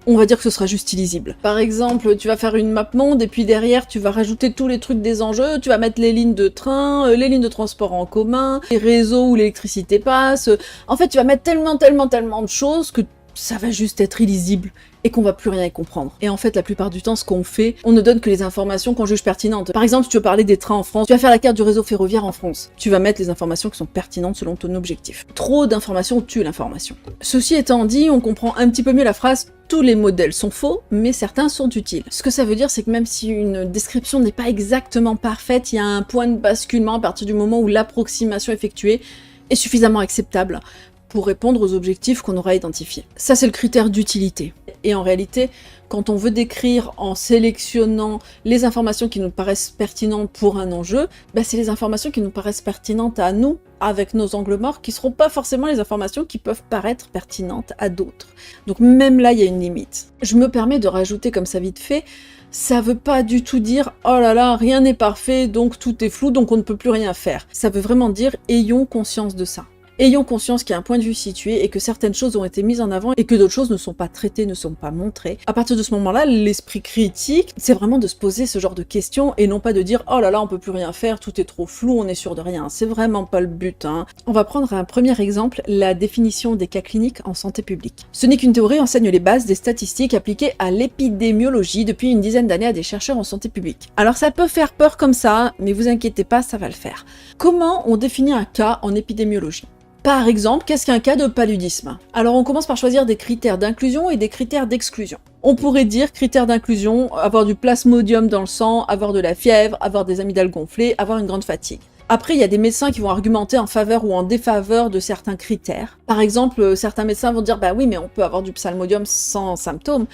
On va dire que ce sera juste illisible. Par exemple, tu vas faire une map monde et puis derrière tu vas rajouter tous les trucs des enjeux, tu vas mettre les lignes de train, les lignes de transport en commun, les réseaux où l'électricité passe. En fait, tu vas mettre tellement de choses que ça va juste être illisible et qu'on va plus rien y comprendre. Et en fait, la plupart du temps, ce qu'on fait, on ne donne que les informations qu'on juge pertinentes. Par exemple, si tu veux parler des trains en France, tu vas faire la carte du réseau ferroviaire en France. Tu vas mettre les informations qui sont pertinentes selon ton objectif. Trop d'informations tue l'information. Ceci étant dit, on comprend un petit peu mieux la phrase « Tous les modèles sont faux, mais certains sont utiles ». Ce que ça veut dire, c'est que même si une description n'est pas exactement parfaite, il y a un point de basculement à partir du moment où l'approximation effectuée est suffisamment acceptable pour répondre aux objectifs qu'on aura identifiés. Ça, c'est le critère d'utilité. Et en réalité, quand on veut décrire en sélectionnant les informations qui nous paraissent pertinentes pour un enjeu, c'est les informations qui nous paraissent pertinentes à nous, avec nos angles morts, qui seront pas forcément les informations qui peuvent paraître pertinentes à d'autres. Donc même là, il y a une limite. Je me permets de rajouter comme ça vite fait, ça veut pas du tout dire « Oh là là, rien n'est parfait, donc tout est flou, donc on ne peut plus rien faire ». Ça veut vraiment dire « Ayons conscience de ça ». Ayons conscience qu'il y a un point de vue situé et que certaines choses ont été mises en avant et que d'autres choses ne sont pas traitées, ne sont pas montrées. À partir de ce moment-là, l'esprit critique, c'est vraiment de se poser ce genre de questions et non pas de dire « Oh là là, on peut plus rien faire, tout est trop flou, on est sûr de rien ». C'est vraiment pas le but, hein. On va prendre un premier exemple, la définition des cas cliniques en santé publique. Ce n'est qu'une théorie enseigne les bases des statistiques appliquées à l'épidémiologie depuis une dizaine d'années à des chercheurs en santé publique. Alors ça peut faire peur comme ça, mais vous inquiétez pas, ça va le faire. Comment on définit un cas en épidémiologie ? Par exemple, qu'est-ce qu'un cas de paludisme? Alors on commence par choisir des critères d'inclusion et des critères d'exclusion. On pourrait dire critères d'inclusion, avoir du plasmodium dans le sang, avoir de la fièvre, avoir des amygdales gonflées, avoir une grande fatigue. Après, il y a des médecins qui vont argumenter en faveur ou en défaveur de certains critères. Par exemple, certains médecins vont dire « Bah oui, mais on peut avoir du psalmodium sans symptômes ».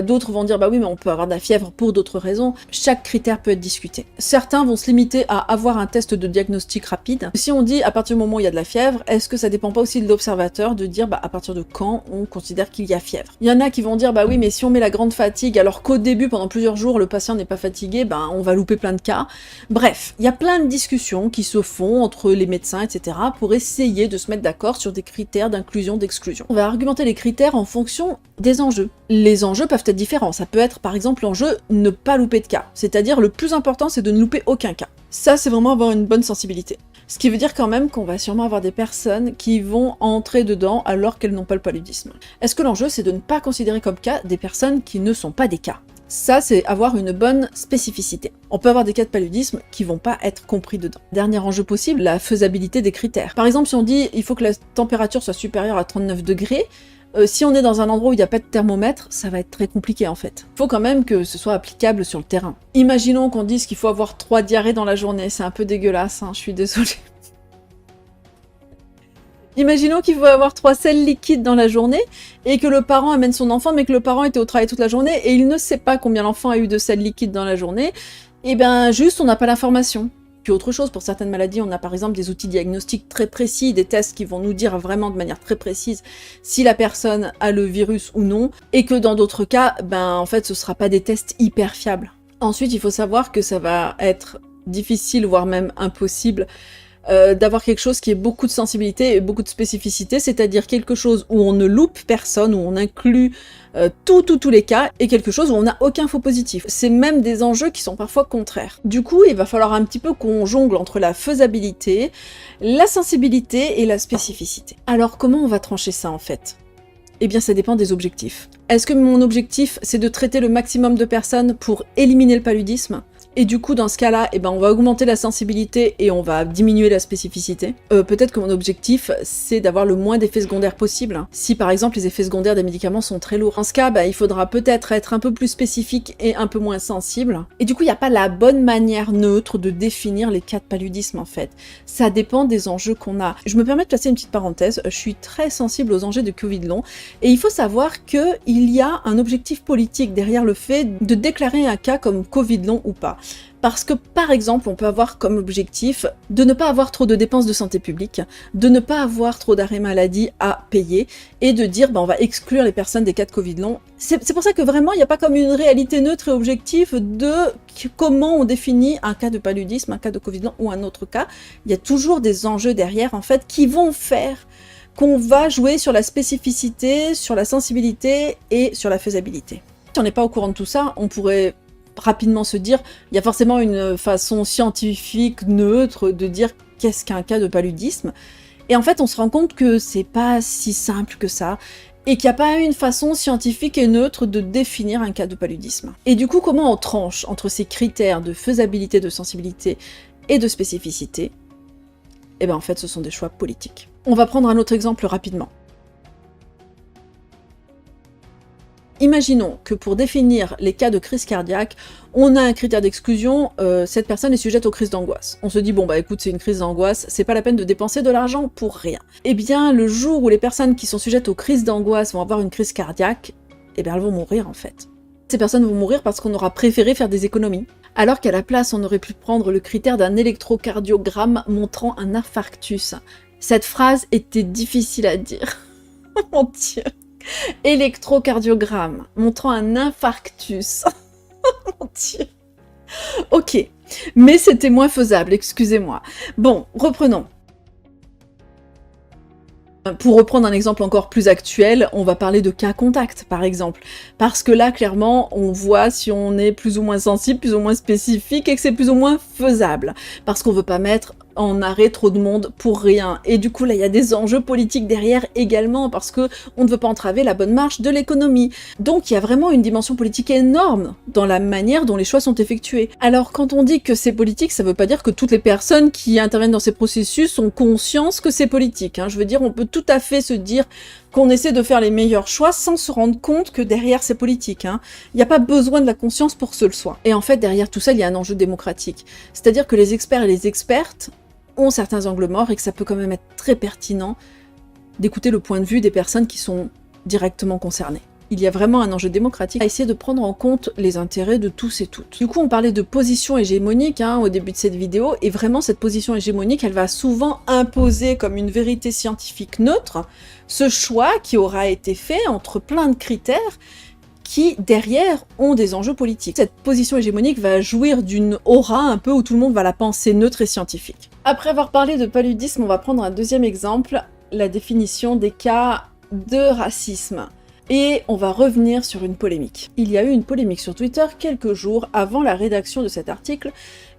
D'autres vont dire « Bah oui, mais on peut avoir de la fièvre pour d'autres raisons ». Chaque critère peut être discuté. Certains vont se limiter à avoir un test de diagnostic rapide. Si on dit à partir du moment où il y a de la fièvre, est-ce que ça dépend pas aussi de l'observateur de dire à partir de quand on considère qu'il y a fièvre? Il y en a qui vont dire « Bah oui, mais si on met la grande fatigue alors qu'au début, pendant plusieurs jours, le patient n'est pas fatigué, on va louper plein de cas ». Bref, il y a plein de discussions qui se font entre les médecins, etc., pour essayer de se mettre d'accord sur des critères d'inclusion, d'exclusion. On va argumenter les critères en fonction des enjeux. Les enjeux peuvent être différents. Ça peut être, par exemple, l'enjeu ne pas louper de cas. C'est-à-dire, le plus important, c'est de ne louper aucun cas. Ça, c'est vraiment avoir une bonne sensibilité. Ce qui veut dire quand même qu'on va sûrement avoir des personnes qui vont entrer dedans alors qu'elles n'ont pas le paludisme. Est-ce que l'enjeu, c'est de ne pas considérer comme cas des personnes qui ne sont pas des cas? Ça, c'est avoir une bonne spécificité. On peut avoir des cas de paludisme qui vont pas être compris dedans. Dernier enjeu possible, la faisabilité des critères. Par exemple, si on dit il faut que la température soit supérieure à 39 degrés, si on est dans un endroit où il n'y a pas de thermomètre, ça va être très compliqué en fait. Il faut quand même que ce soit applicable sur le terrain. Imaginons qu'on dise qu'il faut avoir 3 diarrhées dans la journée, c'est un peu dégueulasse, hein, je suis désolée. Imaginons qu'il faut avoir 3 selles liquides dans la journée et que le parent amène son enfant, mais que le parent était au travail toute la journée et il ne sait pas combien l'enfant a eu de sels liquides dans la journée. Et bien juste, on n'a pas l'information. Puis autre chose, pour certaines maladies, on a par exemple des outils diagnostiques très précis, des tests qui vont nous dire vraiment de manière très précise si la personne a le virus ou non, et que dans d'autres cas, en fait, ce ne sera pas des tests hyper fiables. Ensuite, il faut savoir que ça va être difficile, voire même impossible, d'avoir quelque chose qui ait beaucoup de sensibilité et beaucoup de spécificité, c'est-à-dire quelque chose où on ne loupe personne, où on inclut tous les cas, et quelque chose où on n'a aucun faux positif. C'est même des enjeux qui sont parfois contraires. Du coup, il va falloir un petit peu qu'on jongle entre la faisabilité, la sensibilité et la spécificité. Alors comment on va trancher ça en fait ? Eh bien ça dépend des objectifs. Est-ce que mon objectif c'est de traiter le maximum de personnes pour éliminer le paludisme ? Et du coup, dans ce cas-là, on va augmenter la sensibilité et on va diminuer la spécificité. Peut-être que mon objectif, c'est d'avoir le moins d'effets secondaires possible. Si par exemple les effets secondaires des médicaments sont très lourds. Dans ce cas, il faudra peut-être être un peu plus spécifique et un peu moins sensible. Et du coup, il n'y a pas la bonne manière neutre de définir les cas de paludisme en fait. Ça dépend des enjeux qu'on a. Je me permets de placer une petite parenthèse. Je suis très sensible aux enjeux de Covid long. Et il faut savoir qu'il y a un objectif politique derrière le fait de déclarer un cas comme Covid long ou pas. Parce que, par exemple, on peut avoir comme objectif de ne pas avoir trop de dépenses de santé publique, de ne pas avoir trop d'arrêts maladie à payer, et de dire, on va exclure les personnes des cas de Covid long. C'est pour ça que vraiment, il n'y a pas comme une réalité neutre et objective de comment on définit un cas de paludisme, un cas de Covid long ou un autre cas. Il y a toujours des enjeux derrière, en fait, qui vont faire qu'on va jouer sur la spécificité, sur la sensibilité et sur la faisabilité. Si on n'est pas au courant de tout ça, on pourrait rapidement se dire, il y a forcément une façon scientifique, neutre, de dire qu'est-ce qu'un cas de paludisme. Et en fait, on se rend compte que c'est pas si simple que ça, et qu'il n'y a pas une façon scientifique et neutre de définir un cas de paludisme. Et du coup, comment on tranche entre ces critères de faisabilité, de sensibilité et de spécificité ? En fait, ce sont des choix politiques. On va prendre un autre exemple rapidement. Imaginons que pour définir les cas de crise cardiaque, on a un critère d'exclusion, cette personne est sujette aux crises d'angoisse. On se dit, écoute, c'est une crise d'angoisse, c'est pas la peine de dépenser de l'argent pour rien. Eh bien, le jour où les personnes qui sont sujettes aux crises d'angoisse vont avoir une crise cardiaque, elles vont mourir en fait. Ces personnes vont mourir parce qu'on aura préféré faire des économies, alors qu'à la place, on aurait pu prendre le critère d'un électrocardiogramme montrant un infarctus. Cette phrase était difficile à dire. Mon Dieu. Électrocardiogramme montrant un infarctus. Mon Dieu. Ok, mais c'était moins faisable, excusez-moi. Bon, reprenons. Pour reprendre un exemple encore plus actuel, on va parler de cas contact, par exemple. Parce que là, clairement, on voit si on est plus ou moins sensible, plus ou moins spécifique, et que c'est plus ou moins faisable. Parce qu'on veut pas mettre en arrêt trop de monde pour rien. Et du coup, là, il y a des enjeux politiques derrière également, parce que on ne veut pas entraver la bonne marche de l'économie. Donc, il y a vraiment une dimension politique énorme dans la manière dont les choix sont effectués. Alors, quand on dit que c'est politique, ça veut pas dire que toutes les personnes qui interviennent dans ces processus ont conscience que c'est politique, hein. Je veux dire, on peut tout à fait se dire qu'on essaie de faire les meilleurs choix sans se rendre compte que derrière c'est politique, hein. Il n'y a pas besoin de la conscience pour que ce le soit. Et en fait, derrière tout ça, il y a un enjeu démocratique. C'est-à-dire que les experts et les expertes ont certains angles morts et que ça peut quand même être très pertinent d'écouter le point de vue des personnes qui sont directement concernées. Il y a vraiment un enjeu démocratique à essayer de prendre en compte les intérêts de tous et toutes. Du coup, on parlait de position hégémonique au début de cette vidéo, et vraiment cette position hégémonique, elle va souvent imposer comme une vérité scientifique neutre ce choix qui aura été fait entre plein de critères qui, derrière, ont des enjeux politiques. Cette position hégémonique va jouir d'une aura un peu où tout le monde va la penser neutre et scientifique. Après avoir parlé de paludisme, on va prendre un deuxième exemple, la définition des cas de racisme. Et on va revenir sur une polémique. Il y a eu une polémique sur Twitter quelques jours avant la rédaction de cet article,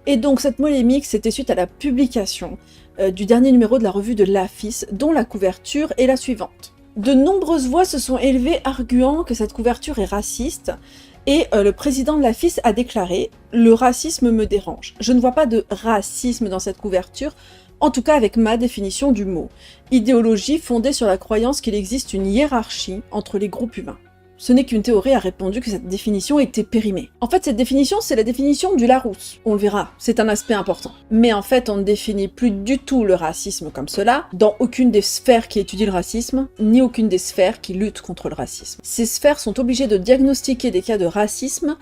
et donc cette polémique c'était suite à la publication du dernier numéro de la revue de l'AFIS, dont la couverture est la suivante. De nombreuses voix se sont élevées arguant que cette couverture est raciste, et le président de l'AFIS a déclaré « Le racisme me dérange. Je ne vois pas de racisme dans cette couverture, en tout cas avec ma définition du mot. Idéologie fondée sur la croyance qu'il existe une hiérarchie entre les groupes humains. » Ce n'est qu'une théorie a répondu que cette définition était périmée. En fait, cette définition, c'est la définition du Larousse. On le verra, c'est un aspect important. Mais en fait, on ne définit plus du tout le racisme comme cela, dans aucune des sphères qui étudient le racisme, ni aucune des sphères qui luttent contre le racisme. Ces sphères sont obligées de diagnostiquer des cas de racisme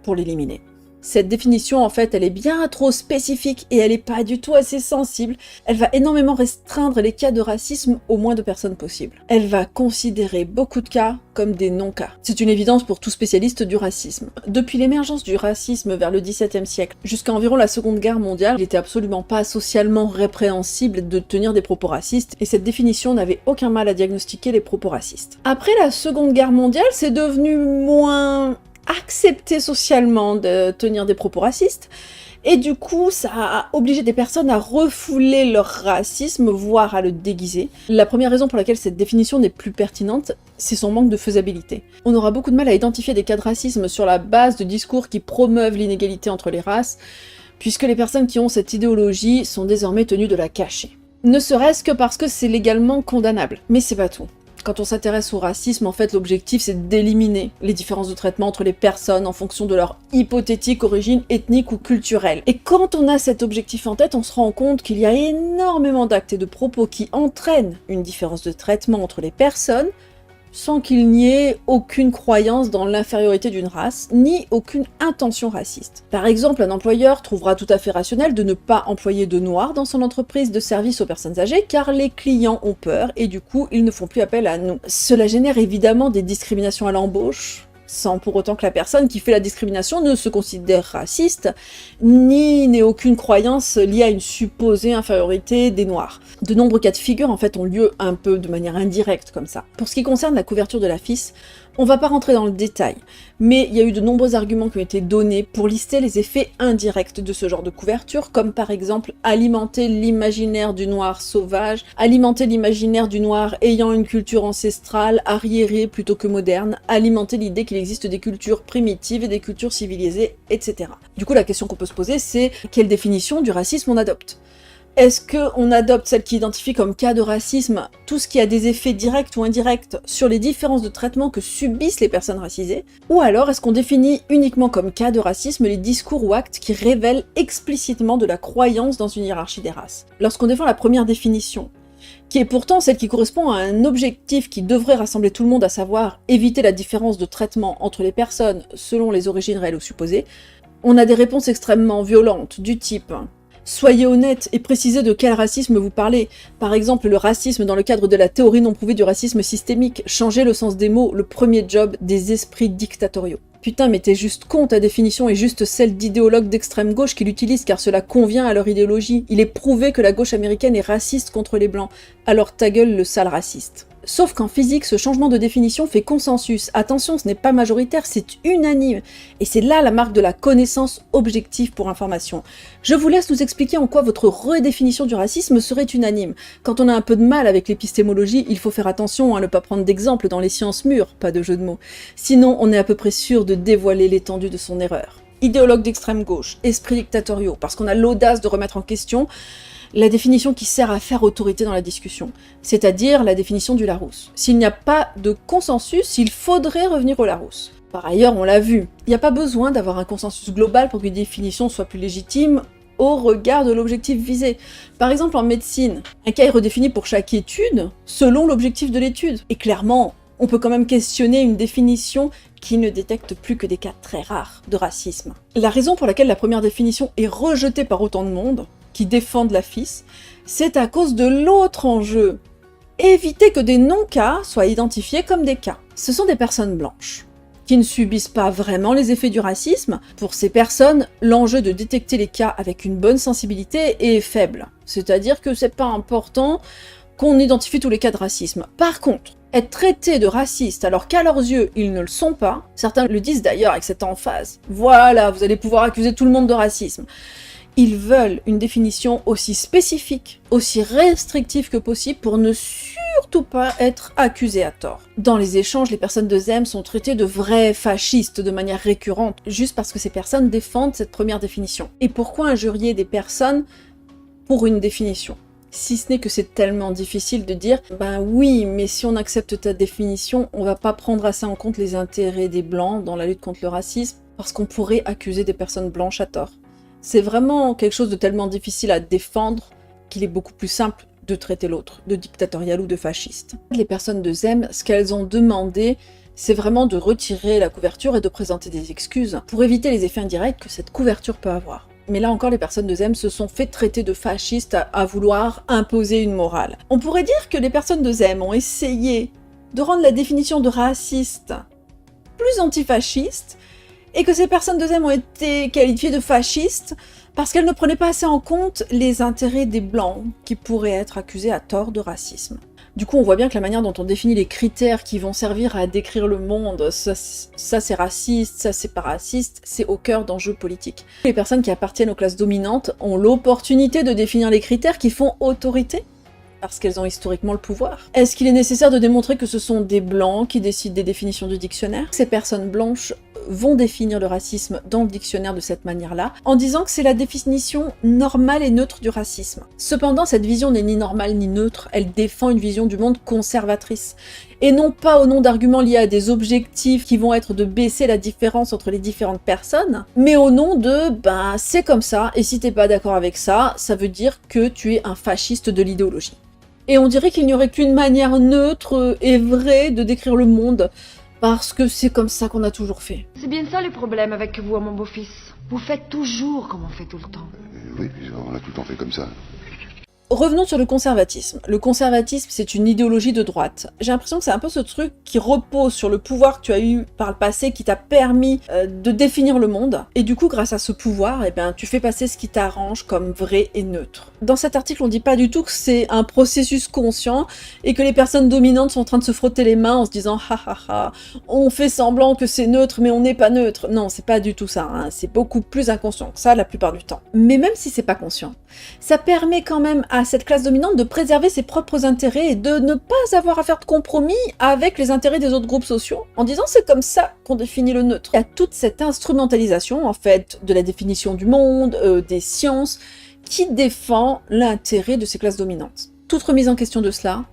pour l'éliminer. Cette définition, en fait, elle est bien trop spécifique et elle est pas du tout assez sensible. Elle va énormément restreindre les cas de racisme au moins de personnes possible. Elle va considérer beaucoup de cas comme des non-cas. C'est une évidence pour tout spécialiste du racisme. Depuis l'émergence du racisme vers le XVIIe siècle jusqu'à environ la Seconde Guerre mondiale, il n'était absolument pas socialement répréhensible de tenir des propos racistes et cette définition n'avait aucun mal à diagnostiquer les propos racistes. Après la Seconde Guerre mondiale, c'est devenu moins accepté socialement de tenir des propos racistes, et du coup ça a obligé des personnes à refouler leur racisme, voire à le déguiser. La première raison pour laquelle cette définition n'est plus pertinente, c'est son manque de faisabilité. On aura beaucoup de mal à identifier des cas de racisme sur la base de discours qui promeuvent l'inégalité entre les races, puisque les personnes qui ont cette idéologie sont désormais tenues de la cacher. Ne serait-ce que parce que c'est légalement condamnable. Mais c'est pas tout. Quand on s'intéresse au racisme, en fait, l'objectif, c'est d'éliminer les différences de traitement entre les personnes en fonction de leur hypothétique origine ethnique ou culturelle. Et quand on a cet objectif en tête, on se rend compte qu'il y a énormément d'actes et de propos qui entraînent une différence de traitement entre les personnes, sans qu'il n'y ait aucune croyance dans l'infériorité d'une race, ni aucune intention raciste. Par exemple, un employeur trouvera tout à fait rationnel de ne pas employer de noirs dans son entreprise de service aux personnes âgées, car les clients ont peur et du coup, ils ne font plus appel à nous. Cela génère évidemment des discriminations à l'embauche, sans pour autant que la personne qui fait la discrimination ne se considère raciste, ni n'ait aucune croyance liée à une supposée infériorité des Noirs. De nombreux cas de figure, en fait, ont lieu un peu de manière indirecte, comme ça. Pour ce qui concerne la couverture de la FIS, on va pas rentrer dans le détail, mais il y a eu de nombreux arguments qui ont été donnés pour lister les effets indirects de ce genre de couverture, comme par exemple alimenter l'imaginaire du noir sauvage, alimenter l'imaginaire du noir ayant une culture ancestrale, arriérée plutôt que moderne, alimenter l'idée qu'il existe des cultures primitives et des cultures civilisées, etc. Du coup, la question qu'on peut se poser, c'est quelle définition du racisme on adopte ? Est-ce qu'on adopte celle qui identifie comme cas de racisme tout ce qui a des effets directs ou indirects sur les différences de traitement que subissent les personnes racisées? Ou alors est-ce qu'on définit uniquement comme cas de racisme les discours ou actes qui révèlent explicitement de la croyance dans une hiérarchie des races? Lorsqu'on défend la première définition, qui est pourtant celle qui correspond à un objectif qui devrait rassembler tout le monde, à savoir éviter la différence de traitement entre les personnes selon les origines réelles ou supposées, on a des réponses extrêmement violentes, du type « Soyez honnête et précisez de quel racisme vous parlez. Par exemple, le racisme dans le cadre de la théorie non prouvée du racisme systémique. Changez le sens des mots, le premier job des esprits dictatoriaux. » Putain, mais t'es juste con, ta définition est juste celle d'idéologues d'extrême gauche qui l'utilisent car cela convient à leur idéologie. Il est prouvé que la gauche américaine est raciste contre les blancs. Alors ta gueule, le sale raciste. Sauf qu'en physique, ce changement de définition fait consensus. Attention, ce n'est pas majoritaire, c'est unanime. Et c'est là la marque de la connaissance objective pour information. Je vous laisse nous expliquer en quoi votre redéfinition du racisme serait unanime. Quand on a un peu de mal avec l'épistémologie, il faut faire attention à ne pas prendre d'exemple dans les sciences mûres, pas de jeu de mots. Sinon, on est à peu près sûr de dévoiler l'étendue de son erreur. Idéologues d'extrême gauche, esprits dictatoriaux, parce qu'on a l'audace de remettre en question la définition qui sert à faire autorité dans la discussion, c'est-à-dire la définition du Larousse. S'il n'y a pas de consensus, il faudrait revenir au Larousse. Par ailleurs, on l'a vu, il n'y a pas besoin d'avoir un consensus global pour qu'une définition soit plus légitime au regard de l'objectif visé. Par exemple, en médecine, un cas est redéfini pour chaque étude selon l'objectif de l'étude. Et clairement, on peut quand même questionner une définition qui ne détecte plus que des cas très rares de racisme. La raison pour laquelle la première définition est rejetée par autant de monde, qui défendent la FIS, c'est à cause de l'autre enjeu. Éviter que des non-cas soient identifiés comme des cas. Ce sont des personnes blanches, qui ne subissent pas vraiment les effets du racisme. Pour ces personnes, l'enjeu de détecter les cas avec une bonne sensibilité est faible. C'est-à-dire que c'est pas important qu'on identifie tous les cas de racisme. Par contre, être traité de raciste alors qu'à leurs yeux, ils ne le sont pas, certains le disent d'ailleurs avec cette emphase. Voilà, vous allez pouvoir accuser tout le monde de racisme. Ils veulent une définition aussi spécifique, aussi restrictive que possible pour ne surtout pas être accusés à tort. Dans les échanges, les personnes de Zem sont traitées de vrais fascistes de manière récurrente, juste parce que ces personnes défendent cette première définition. Et pourquoi injurier des personnes pour une définition ? Si ce n'est que c'est tellement difficile de dire « ben oui, mais si on accepte ta définition, on va pas prendre assez en compte les intérêts des Blancs dans la lutte contre le racisme, parce qu'on pourrait accuser des personnes blanches à tort. » C'est vraiment quelque chose de tellement difficile à défendre qu'il est beaucoup plus simple de traiter l'autre de dictatorial ou de fasciste. Les personnes de Zem, ce qu'elles ont demandé, c'est vraiment de retirer la couverture et de présenter des excuses pour éviter les effets indirects que cette couverture peut avoir. Mais là encore, les personnes de Zem se sont fait traiter de fascistes à vouloir imposer une morale. On pourrait dire que les personnes de Zem ont essayé de rendre la définition de raciste plus antifasciste, et que ces personnes de Zem ont été qualifiées de fascistes parce qu'elles ne prenaient pas assez en compte les intérêts des Blancs, qui pourraient être accusés à tort de racisme. Du coup, on voit bien que la manière dont on définit les critères qui vont servir à décrire le monde, ça c'est raciste, ça c'est pas raciste, c'est au cœur d'enjeux politiques. Les personnes qui appartiennent aux classes dominantes ont l'opportunité de définir les critères qui font autorité, parce qu'elles ont historiquement le pouvoir. Est-ce qu'il est nécessaire de démontrer que ce sont des Blancs qui décident des définitions du dictionnaire? Ces personnes blanches vont définir le racisme dans le dictionnaire de cette manière-là, en disant que c'est la définition normale et neutre du racisme. Cependant, cette vision n'est ni normale ni neutre, elle défend une vision du monde conservatrice, et non pas au nom d'arguments liés à des objectifs qui vont être de baisser la différence entre les différentes personnes, mais au nom de « ben c'est comme ça, et si t'es pas d'accord avec ça, ça veut dire que tu es un fasciste de l'idéologie ». Et on dirait qu'il n'y aurait qu'une manière neutre et vraie de décrire le monde, parce que c'est comme ça qu'on a toujours fait. C'est bien ça le problème avec vous, mon beau-fils. Vous faites toujours comme on fait tout le temps. Oui, on a tout le temps fait comme ça. Revenons sur le conservatisme. Le conservatisme, c'est une idéologie de droite. J'ai l'impression que c'est un peu ce truc qui repose sur le pouvoir que tu as eu par le passé, qui t'a permis de définir le monde. Et du coup, grâce à ce pouvoir, eh ben, tu fais passer ce qui t'arrange comme vrai et neutre. Dans cet article, on dit pas du tout que c'est un processus conscient et que les personnes dominantes sont en train de se frotter les mains en se disant « ha ha ha, on fait semblant que c'est neutre, mais on n'est pas neutre ». Non, c'est pas du tout ça, hein. C'est beaucoup plus inconscient que ça la plupart du temps. Mais même si c'est pas conscient, ça permet quand même à cette classe dominante de préserver ses propres intérêts et de ne pas avoir à faire de compromis avec les intérêts des autres groupes sociaux, en disant c'est comme ça qu'on définit le neutre. Il y a toute cette instrumentalisation, en fait, de la définition du monde, des sciences, qui défend l'intérêt de ces classes dominantes. Toute remise en question de cela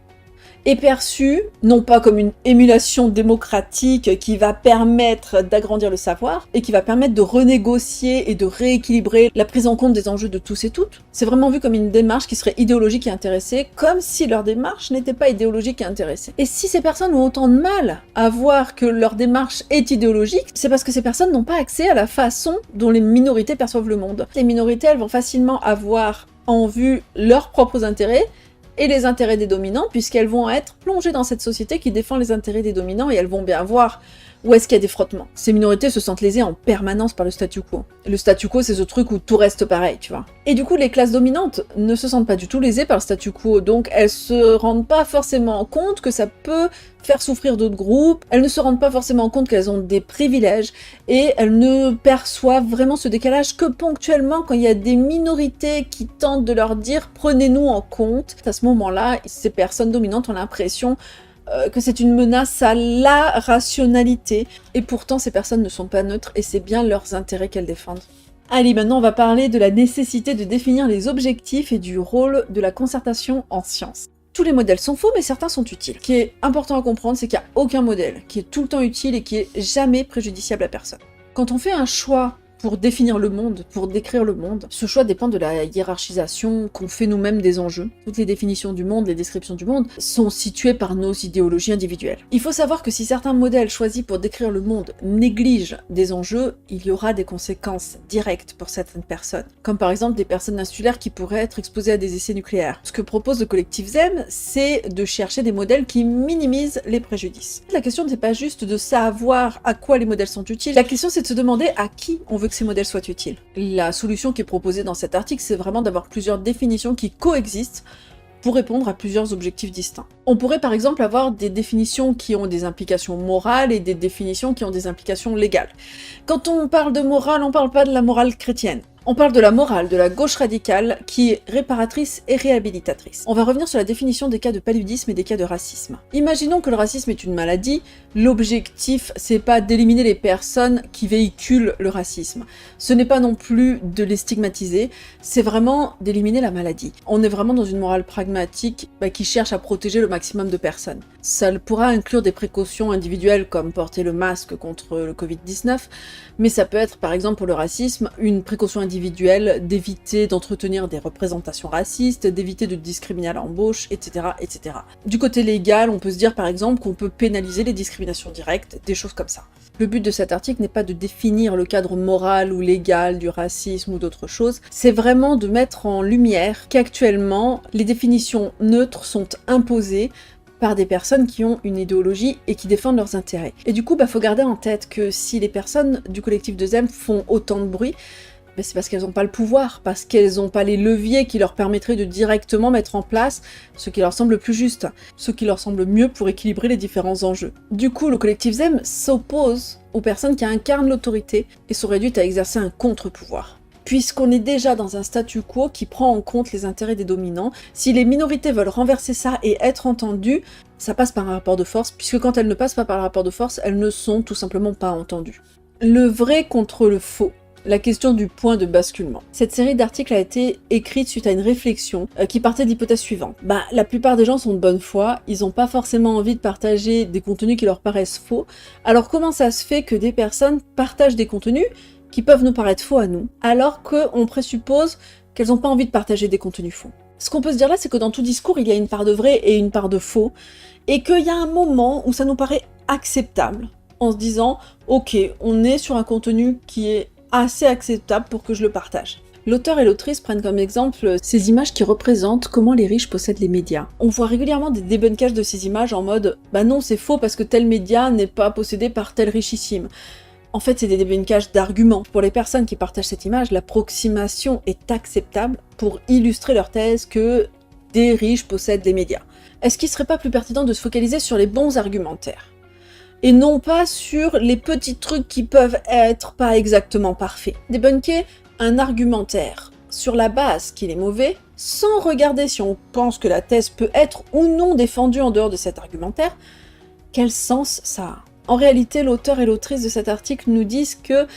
est perçue, non pas comme une émulation démocratique qui va permettre d'agrandir le savoir, et qui va permettre de renégocier et de rééquilibrer la prise en compte des enjeux de tous et toutes. C'est vraiment vu comme une démarche qui serait idéologique et intéressée, comme si leur démarche n'était pas idéologique et intéressée. Et si ces personnes ont autant de mal à voir que leur démarche est idéologique, c'est parce que ces personnes n'ont pas accès à la façon dont les minorités perçoivent le monde. Les minorités, elles vont facilement avoir en vue leurs propres intérêts, et les intérêts des dominants, puisqu'elles vont être plongées dans cette société qui défend les intérêts des dominants, et elles vont bien voir où est-ce qu'il y a des frottements. Ces minorités se sentent lésées en permanence par le statu quo. Et le statu quo, c'est ce truc où tout reste pareil, tu vois. Et du coup, les classes dominantes ne se sentent pas du tout lésées par le statu quo, donc elles se rendent pas forcément compte que ça peut faire souffrir d'autres groupes, elles ne se rendent pas forcément compte qu'elles ont des privilèges, et elles ne perçoivent vraiment ce décalage que ponctuellement quand il y a des minorités qui tentent de leur dire « prenez-nous en compte ». À ce moment-là, ces personnes dominantes ont l'impression que c'est une menace à la rationalité, et pourtant ces personnes ne sont pas neutres, et c'est bien leurs intérêts qu'elles défendent. Allez, maintenant on va parler de la nécessité de définir les objectifs et du rôle de la concertation en sciences. Tous les modèles sont faux, mais certains sont utiles. Ce qui est important à comprendre, c'est qu'il n'y a aucun modèle qui est tout le temps utile et qui est jamais préjudiciable à personne. Quand on fait un choix pour définir le monde, pour décrire le monde, ce choix dépend de la hiérarchisation qu'on fait nous-mêmes des enjeux. Toutes les définitions du monde, les descriptions du monde, sont situées par nos idéologies individuelles. Il faut savoir que si certains modèles choisis pour décrire le monde négligent des enjeux, il y aura des conséquences directes pour certaines personnes. Comme par exemple des personnes insulaires qui pourraient être exposées à des essais nucléaires. Ce que propose le collectif Zem, c'est de chercher des modèles qui minimisent les préjudices. La question n'est pas juste de savoir à quoi les modèles sont utiles, la question c'est de se demander à qui on veut que ces modèles soient utiles. La solution qui est proposée dans cet article, c'est vraiment d'avoir plusieurs définitions qui coexistent pour répondre à plusieurs objectifs distincts. On pourrait par exemple avoir des définitions qui ont des implications morales et des définitions qui ont des implications légales. Quand on parle de morale, on parle pas de la morale chrétienne. On parle de la morale de la gauche radicale qui est réparatrice et réhabilitatrice. On va revenir sur la définition des cas de paludisme et des cas de racisme. Imaginons que le racisme est une maladie, l'objectif c'est pas d'éliminer les personnes qui véhiculent le racisme. Ce n'est pas non plus de les stigmatiser, c'est vraiment d'éliminer la maladie. On est vraiment dans une morale pragmatique qui cherche à protéger le maximum de personnes. Ça pourra inclure des précautions individuelles comme porter le masque contre le Covid-19, mais ça peut être par exemple pour le racisme une précaution individuelle d'éviter d'entretenir des représentations racistes, d'éviter de discriminer à l'embauche, etc., etc. Du côté légal, on peut se dire par exemple qu'on peut pénaliser les discriminations directes, des choses comme ça. Le but de cet article n'est pas de définir le cadre moral ou légal du racisme ou d'autres choses, c'est vraiment de mettre en lumière qu'actuellement, les définitions neutres sont imposées par des personnes qui ont une idéologie et qui défendent leurs intérêts. Et du coup, faut garder en tête que si les personnes du collectif de Zem font autant de bruit, c'est parce qu'elles n'ont pas le pouvoir, parce qu'elles n'ont pas les leviers qui leur permettraient de directement mettre en place ce qui leur semble le plus juste, ce qui leur semble mieux pour équilibrer les différents enjeux. Du coup, le collectif Zem s'oppose aux personnes qui incarnent l'autorité et sont réduites à exercer un contre-pouvoir. Puisqu'on est déjà dans un statu quo qui prend en compte les intérêts des dominants, si les minorités veulent renverser ça et être entendues, ça passe par un rapport de force, puisque quand elles ne passent pas par le rapport de force, elles ne sont tout simplement pas entendues. Le vrai contre le faux. La question du point de basculement. Cette série d'articles a été écrite suite à une réflexion qui partait de l'hypothèse suivante. La plupart des gens sont de bonne foi, ils n'ont pas forcément envie de partager des contenus qui leur paraissent faux, alors comment ça se fait que des personnes partagent des contenus qui peuvent nous paraître faux à nous, alors qu'on présuppose qu'elles n'ont pas envie de partager des contenus faux. Ce qu'on peut se dire là, c'est que dans tout discours, il y a une part de vrai et une part de faux, et qu'il y a un moment où ça nous paraît acceptable, en se disant « Ok, on est sur un contenu qui est assez acceptable pour que je le partage ». L'auteur et l'autrice prennent comme exemple ces images qui représentent comment les riches possèdent les médias. On voit régulièrement des débunkages de ces images en mode « Bah non, c'est faux parce que tel média n'est pas possédé par tel richissime ». En fait, c'est des débunkages d'arguments. Pour les personnes qui partagent cette image, l'approximation est acceptable pour illustrer leur thèse que des riches possèdent les médias. Est-ce qu'il serait pas plus pertinent de se focaliser sur les bons argumentaires ? Et non pas sur les petits trucs qui peuvent être pas exactement parfaits. Débunker un argumentaire sur la base qu'il est mauvais, sans regarder si on pense que la thèse peut être ou non défendue en dehors de cet argumentaire, quel sens ça a ? En réalité, l'auteur et l'autrice de cet article nous disent que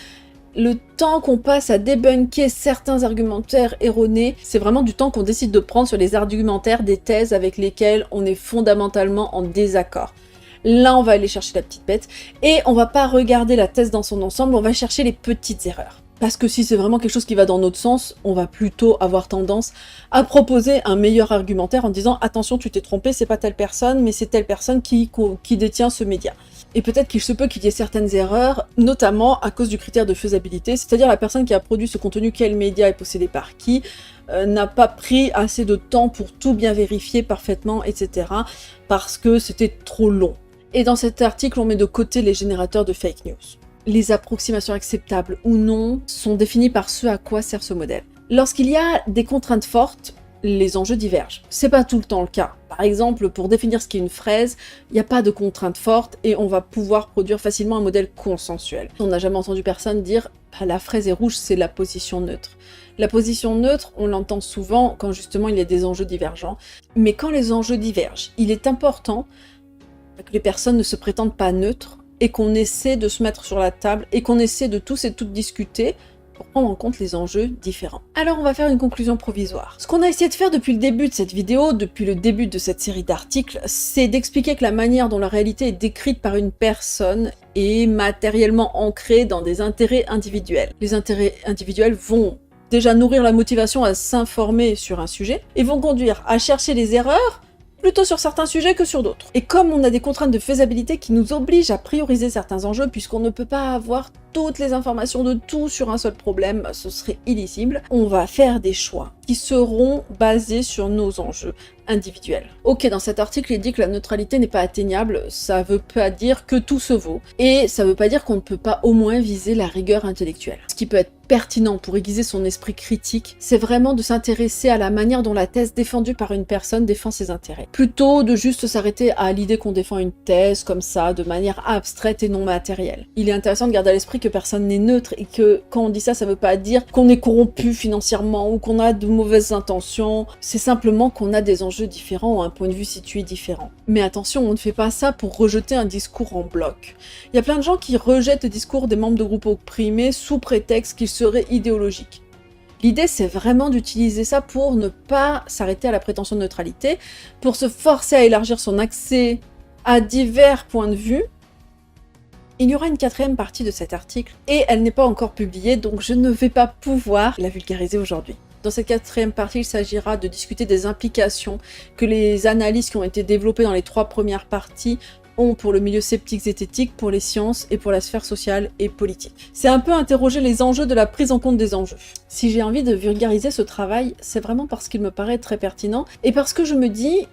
le temps qu'on passe à débunker certains argumentaires erronés, c'est vraiment du temps qu'on décide de prendre sur les argumentaires des thèses avec lesquelles on est fondamentalement en désaccord. Là, on va aller chercher la petite bête, et on va pas regarder la thèse dans son ensemble, on va chercher les petites erreurs. Parce que si c'est vraiment quelque chose qui va dans notre sens, on va plutôt avoir tendance à proposer un meilleur argumentaire en disant « Attention, tu t'es trompé, c'est pas telle personne, mais c'est telle personne qui détient ce média ». Et peut-être qu'il se peut qu'il y ait certaines erreurs, notamment à cause du critère de faisabilité, c'est-à-dire la personne qui a produit ce contenu, quel média est possédé par qui, n'a pas pris assez de temps pour tout bien vérifier parfaitement, etc. parce que c'était trop long. Et dans cet article, on met de côté les générateurs de fake news. Les approximations acceptables ou non sont définies par ce à quoi sert ce modèle. Lorsqu'il y a des contraintes fortes, les enjeux divergent. C'est pas tout le temps le cas. Par exemple, pour définir ce qu'est une fraise, il n'y a pas de contraintes fortes et on va pouvoir produire facilement un modèle consensuel. On n'a jamais entendu personne dire la fraise est rouge, c'est la position neutre. La position neutre, on l'entend souvent quand justement il y a des enjeux divergents. Mais quand les enjeux divergent, il est important que les personnes ne se prétendent pas neutres et qu'on essaie de se mettre sur la table et qu'on essaie de tous et toutes discuter pour prendre en compte les enjeux différents. Alors on va faire une conclusion provisoire. Ce qu'on a essayé de faire depuis le début de cette vidéo, depuis le début de cette série d'articles, c'est d'expliquer que la manière dont la réalité est décrite par une personne est matériellement ancrée dans des intérêts individuels. Les intérêts individuels vont déjà nourrir la motivation à s'informer sur un sujet et vont conduire à chercher les erreurs plutôt sur certains sujets que sur d'autres. Et comme on a des contraintes de faisabilité qui nous obligent à prioriser certains enjeux, puisqu'on ne peut pas avoir toutes les informations de tout sur un seul problème, ce serait illisible, on va faire des choix qui seront basés sur nos enjeux individuels. Ok, dans cet article, il dit que la neutralité n'est pas atteignable, ça veut pas dire que tout se vaut, et ça veut pas dire qu'on ne peut pas au moins viser la rigueur intellectuelle. Ce qui peut être pertinent pour aiguiser son esprit critique, c'est vraiment de s'intéresser à la manière dont la thèse défendue par une personne défend ses intérêts. Plutôt de juste s'arrêter à l'idée qu'on défend une thèse comme ça, de manière abstraite et non matérielle. Il est intéressant de garder à l'esprit que personne n'est neutre et que quand on dit ça, ça veut pas dire qu'on est corrompu financièrement ou qu'on a de mauvaises intentions. C'est simplement qu'on a des enjeux différents ou un point de vue situé différent. Mais attention, on ne fait pas ça pour rejeter un discours en bloc. Il y a plein de gens qui rejettent le discours des membres de groupes opprimés sous prétexte qu'il serait idéologique. L'idée, c'est vraiment d'utiliser ça pour ne pas s'arrêter à la prétention de neutralité, pour se forcer à élargir son accès à divers points de vue. Il y aura une 4e partie de cet article, et elle n'est pas encore publiée, donc je ne vais pas pouvoir la vulgariser aujourd'hui. Dans cette 4e partie, il s'agira de discuter des implications que les analyses qui ont été développées dans les 3 premières parties ont pour le milieu sceptique zététique, pour les sciences et pour la sphère sociale et politique. C'est un peu interroger les enjeux de la prise en compte des enjeux. Si j'ai envie de vulgariser ce travail, c'est vraiment parce qu'il me paraît très pertinent et parce que je me dis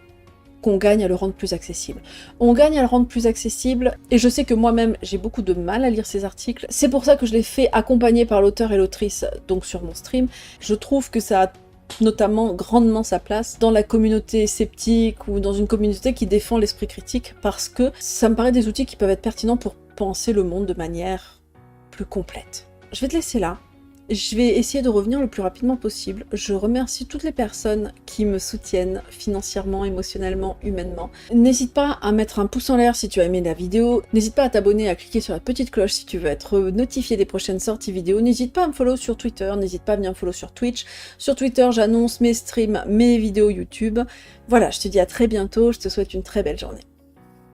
qu'on gagne à le rendre plus accessible. On gagne à le rendre plus accessible, et je sais que moi-même j'ai beaucoup de mal à lire ces articles. C'est pour ça que je l'ai fait accompagner par l'auteur et l'autrice, donc sur mon stream. Je trouve que ça a notamment grandement sa place dans la communauté sceptique ou dans une communauté qui défend l'esprit critique, parce que ça me paraît des outils qui peuvent être pertinents pour penser le monde de manière plus complète. Je vais te laisser là. Je vais essayer de revenir le plus rapidement possible. Je remercie toutes les personnes qui me soutiennent financièrement, émotionnellement, humainement. N'hésite pas à mettre un pouce en l'air si tu as aimé la vidéo. N'hésite pas à t'abonner, à cliquer sur la petite cloche si tu veux être notifié des prochaines sorties vidéo. N'hésite pas à me follow sur Twitter, n'hésite pas à venir me follow sur Twitch. Sur Twitter, j'annonce mes streams, mes vidéos YouTube. Voilà, je te dis à très bientôt, je te souhaite une très belle journée.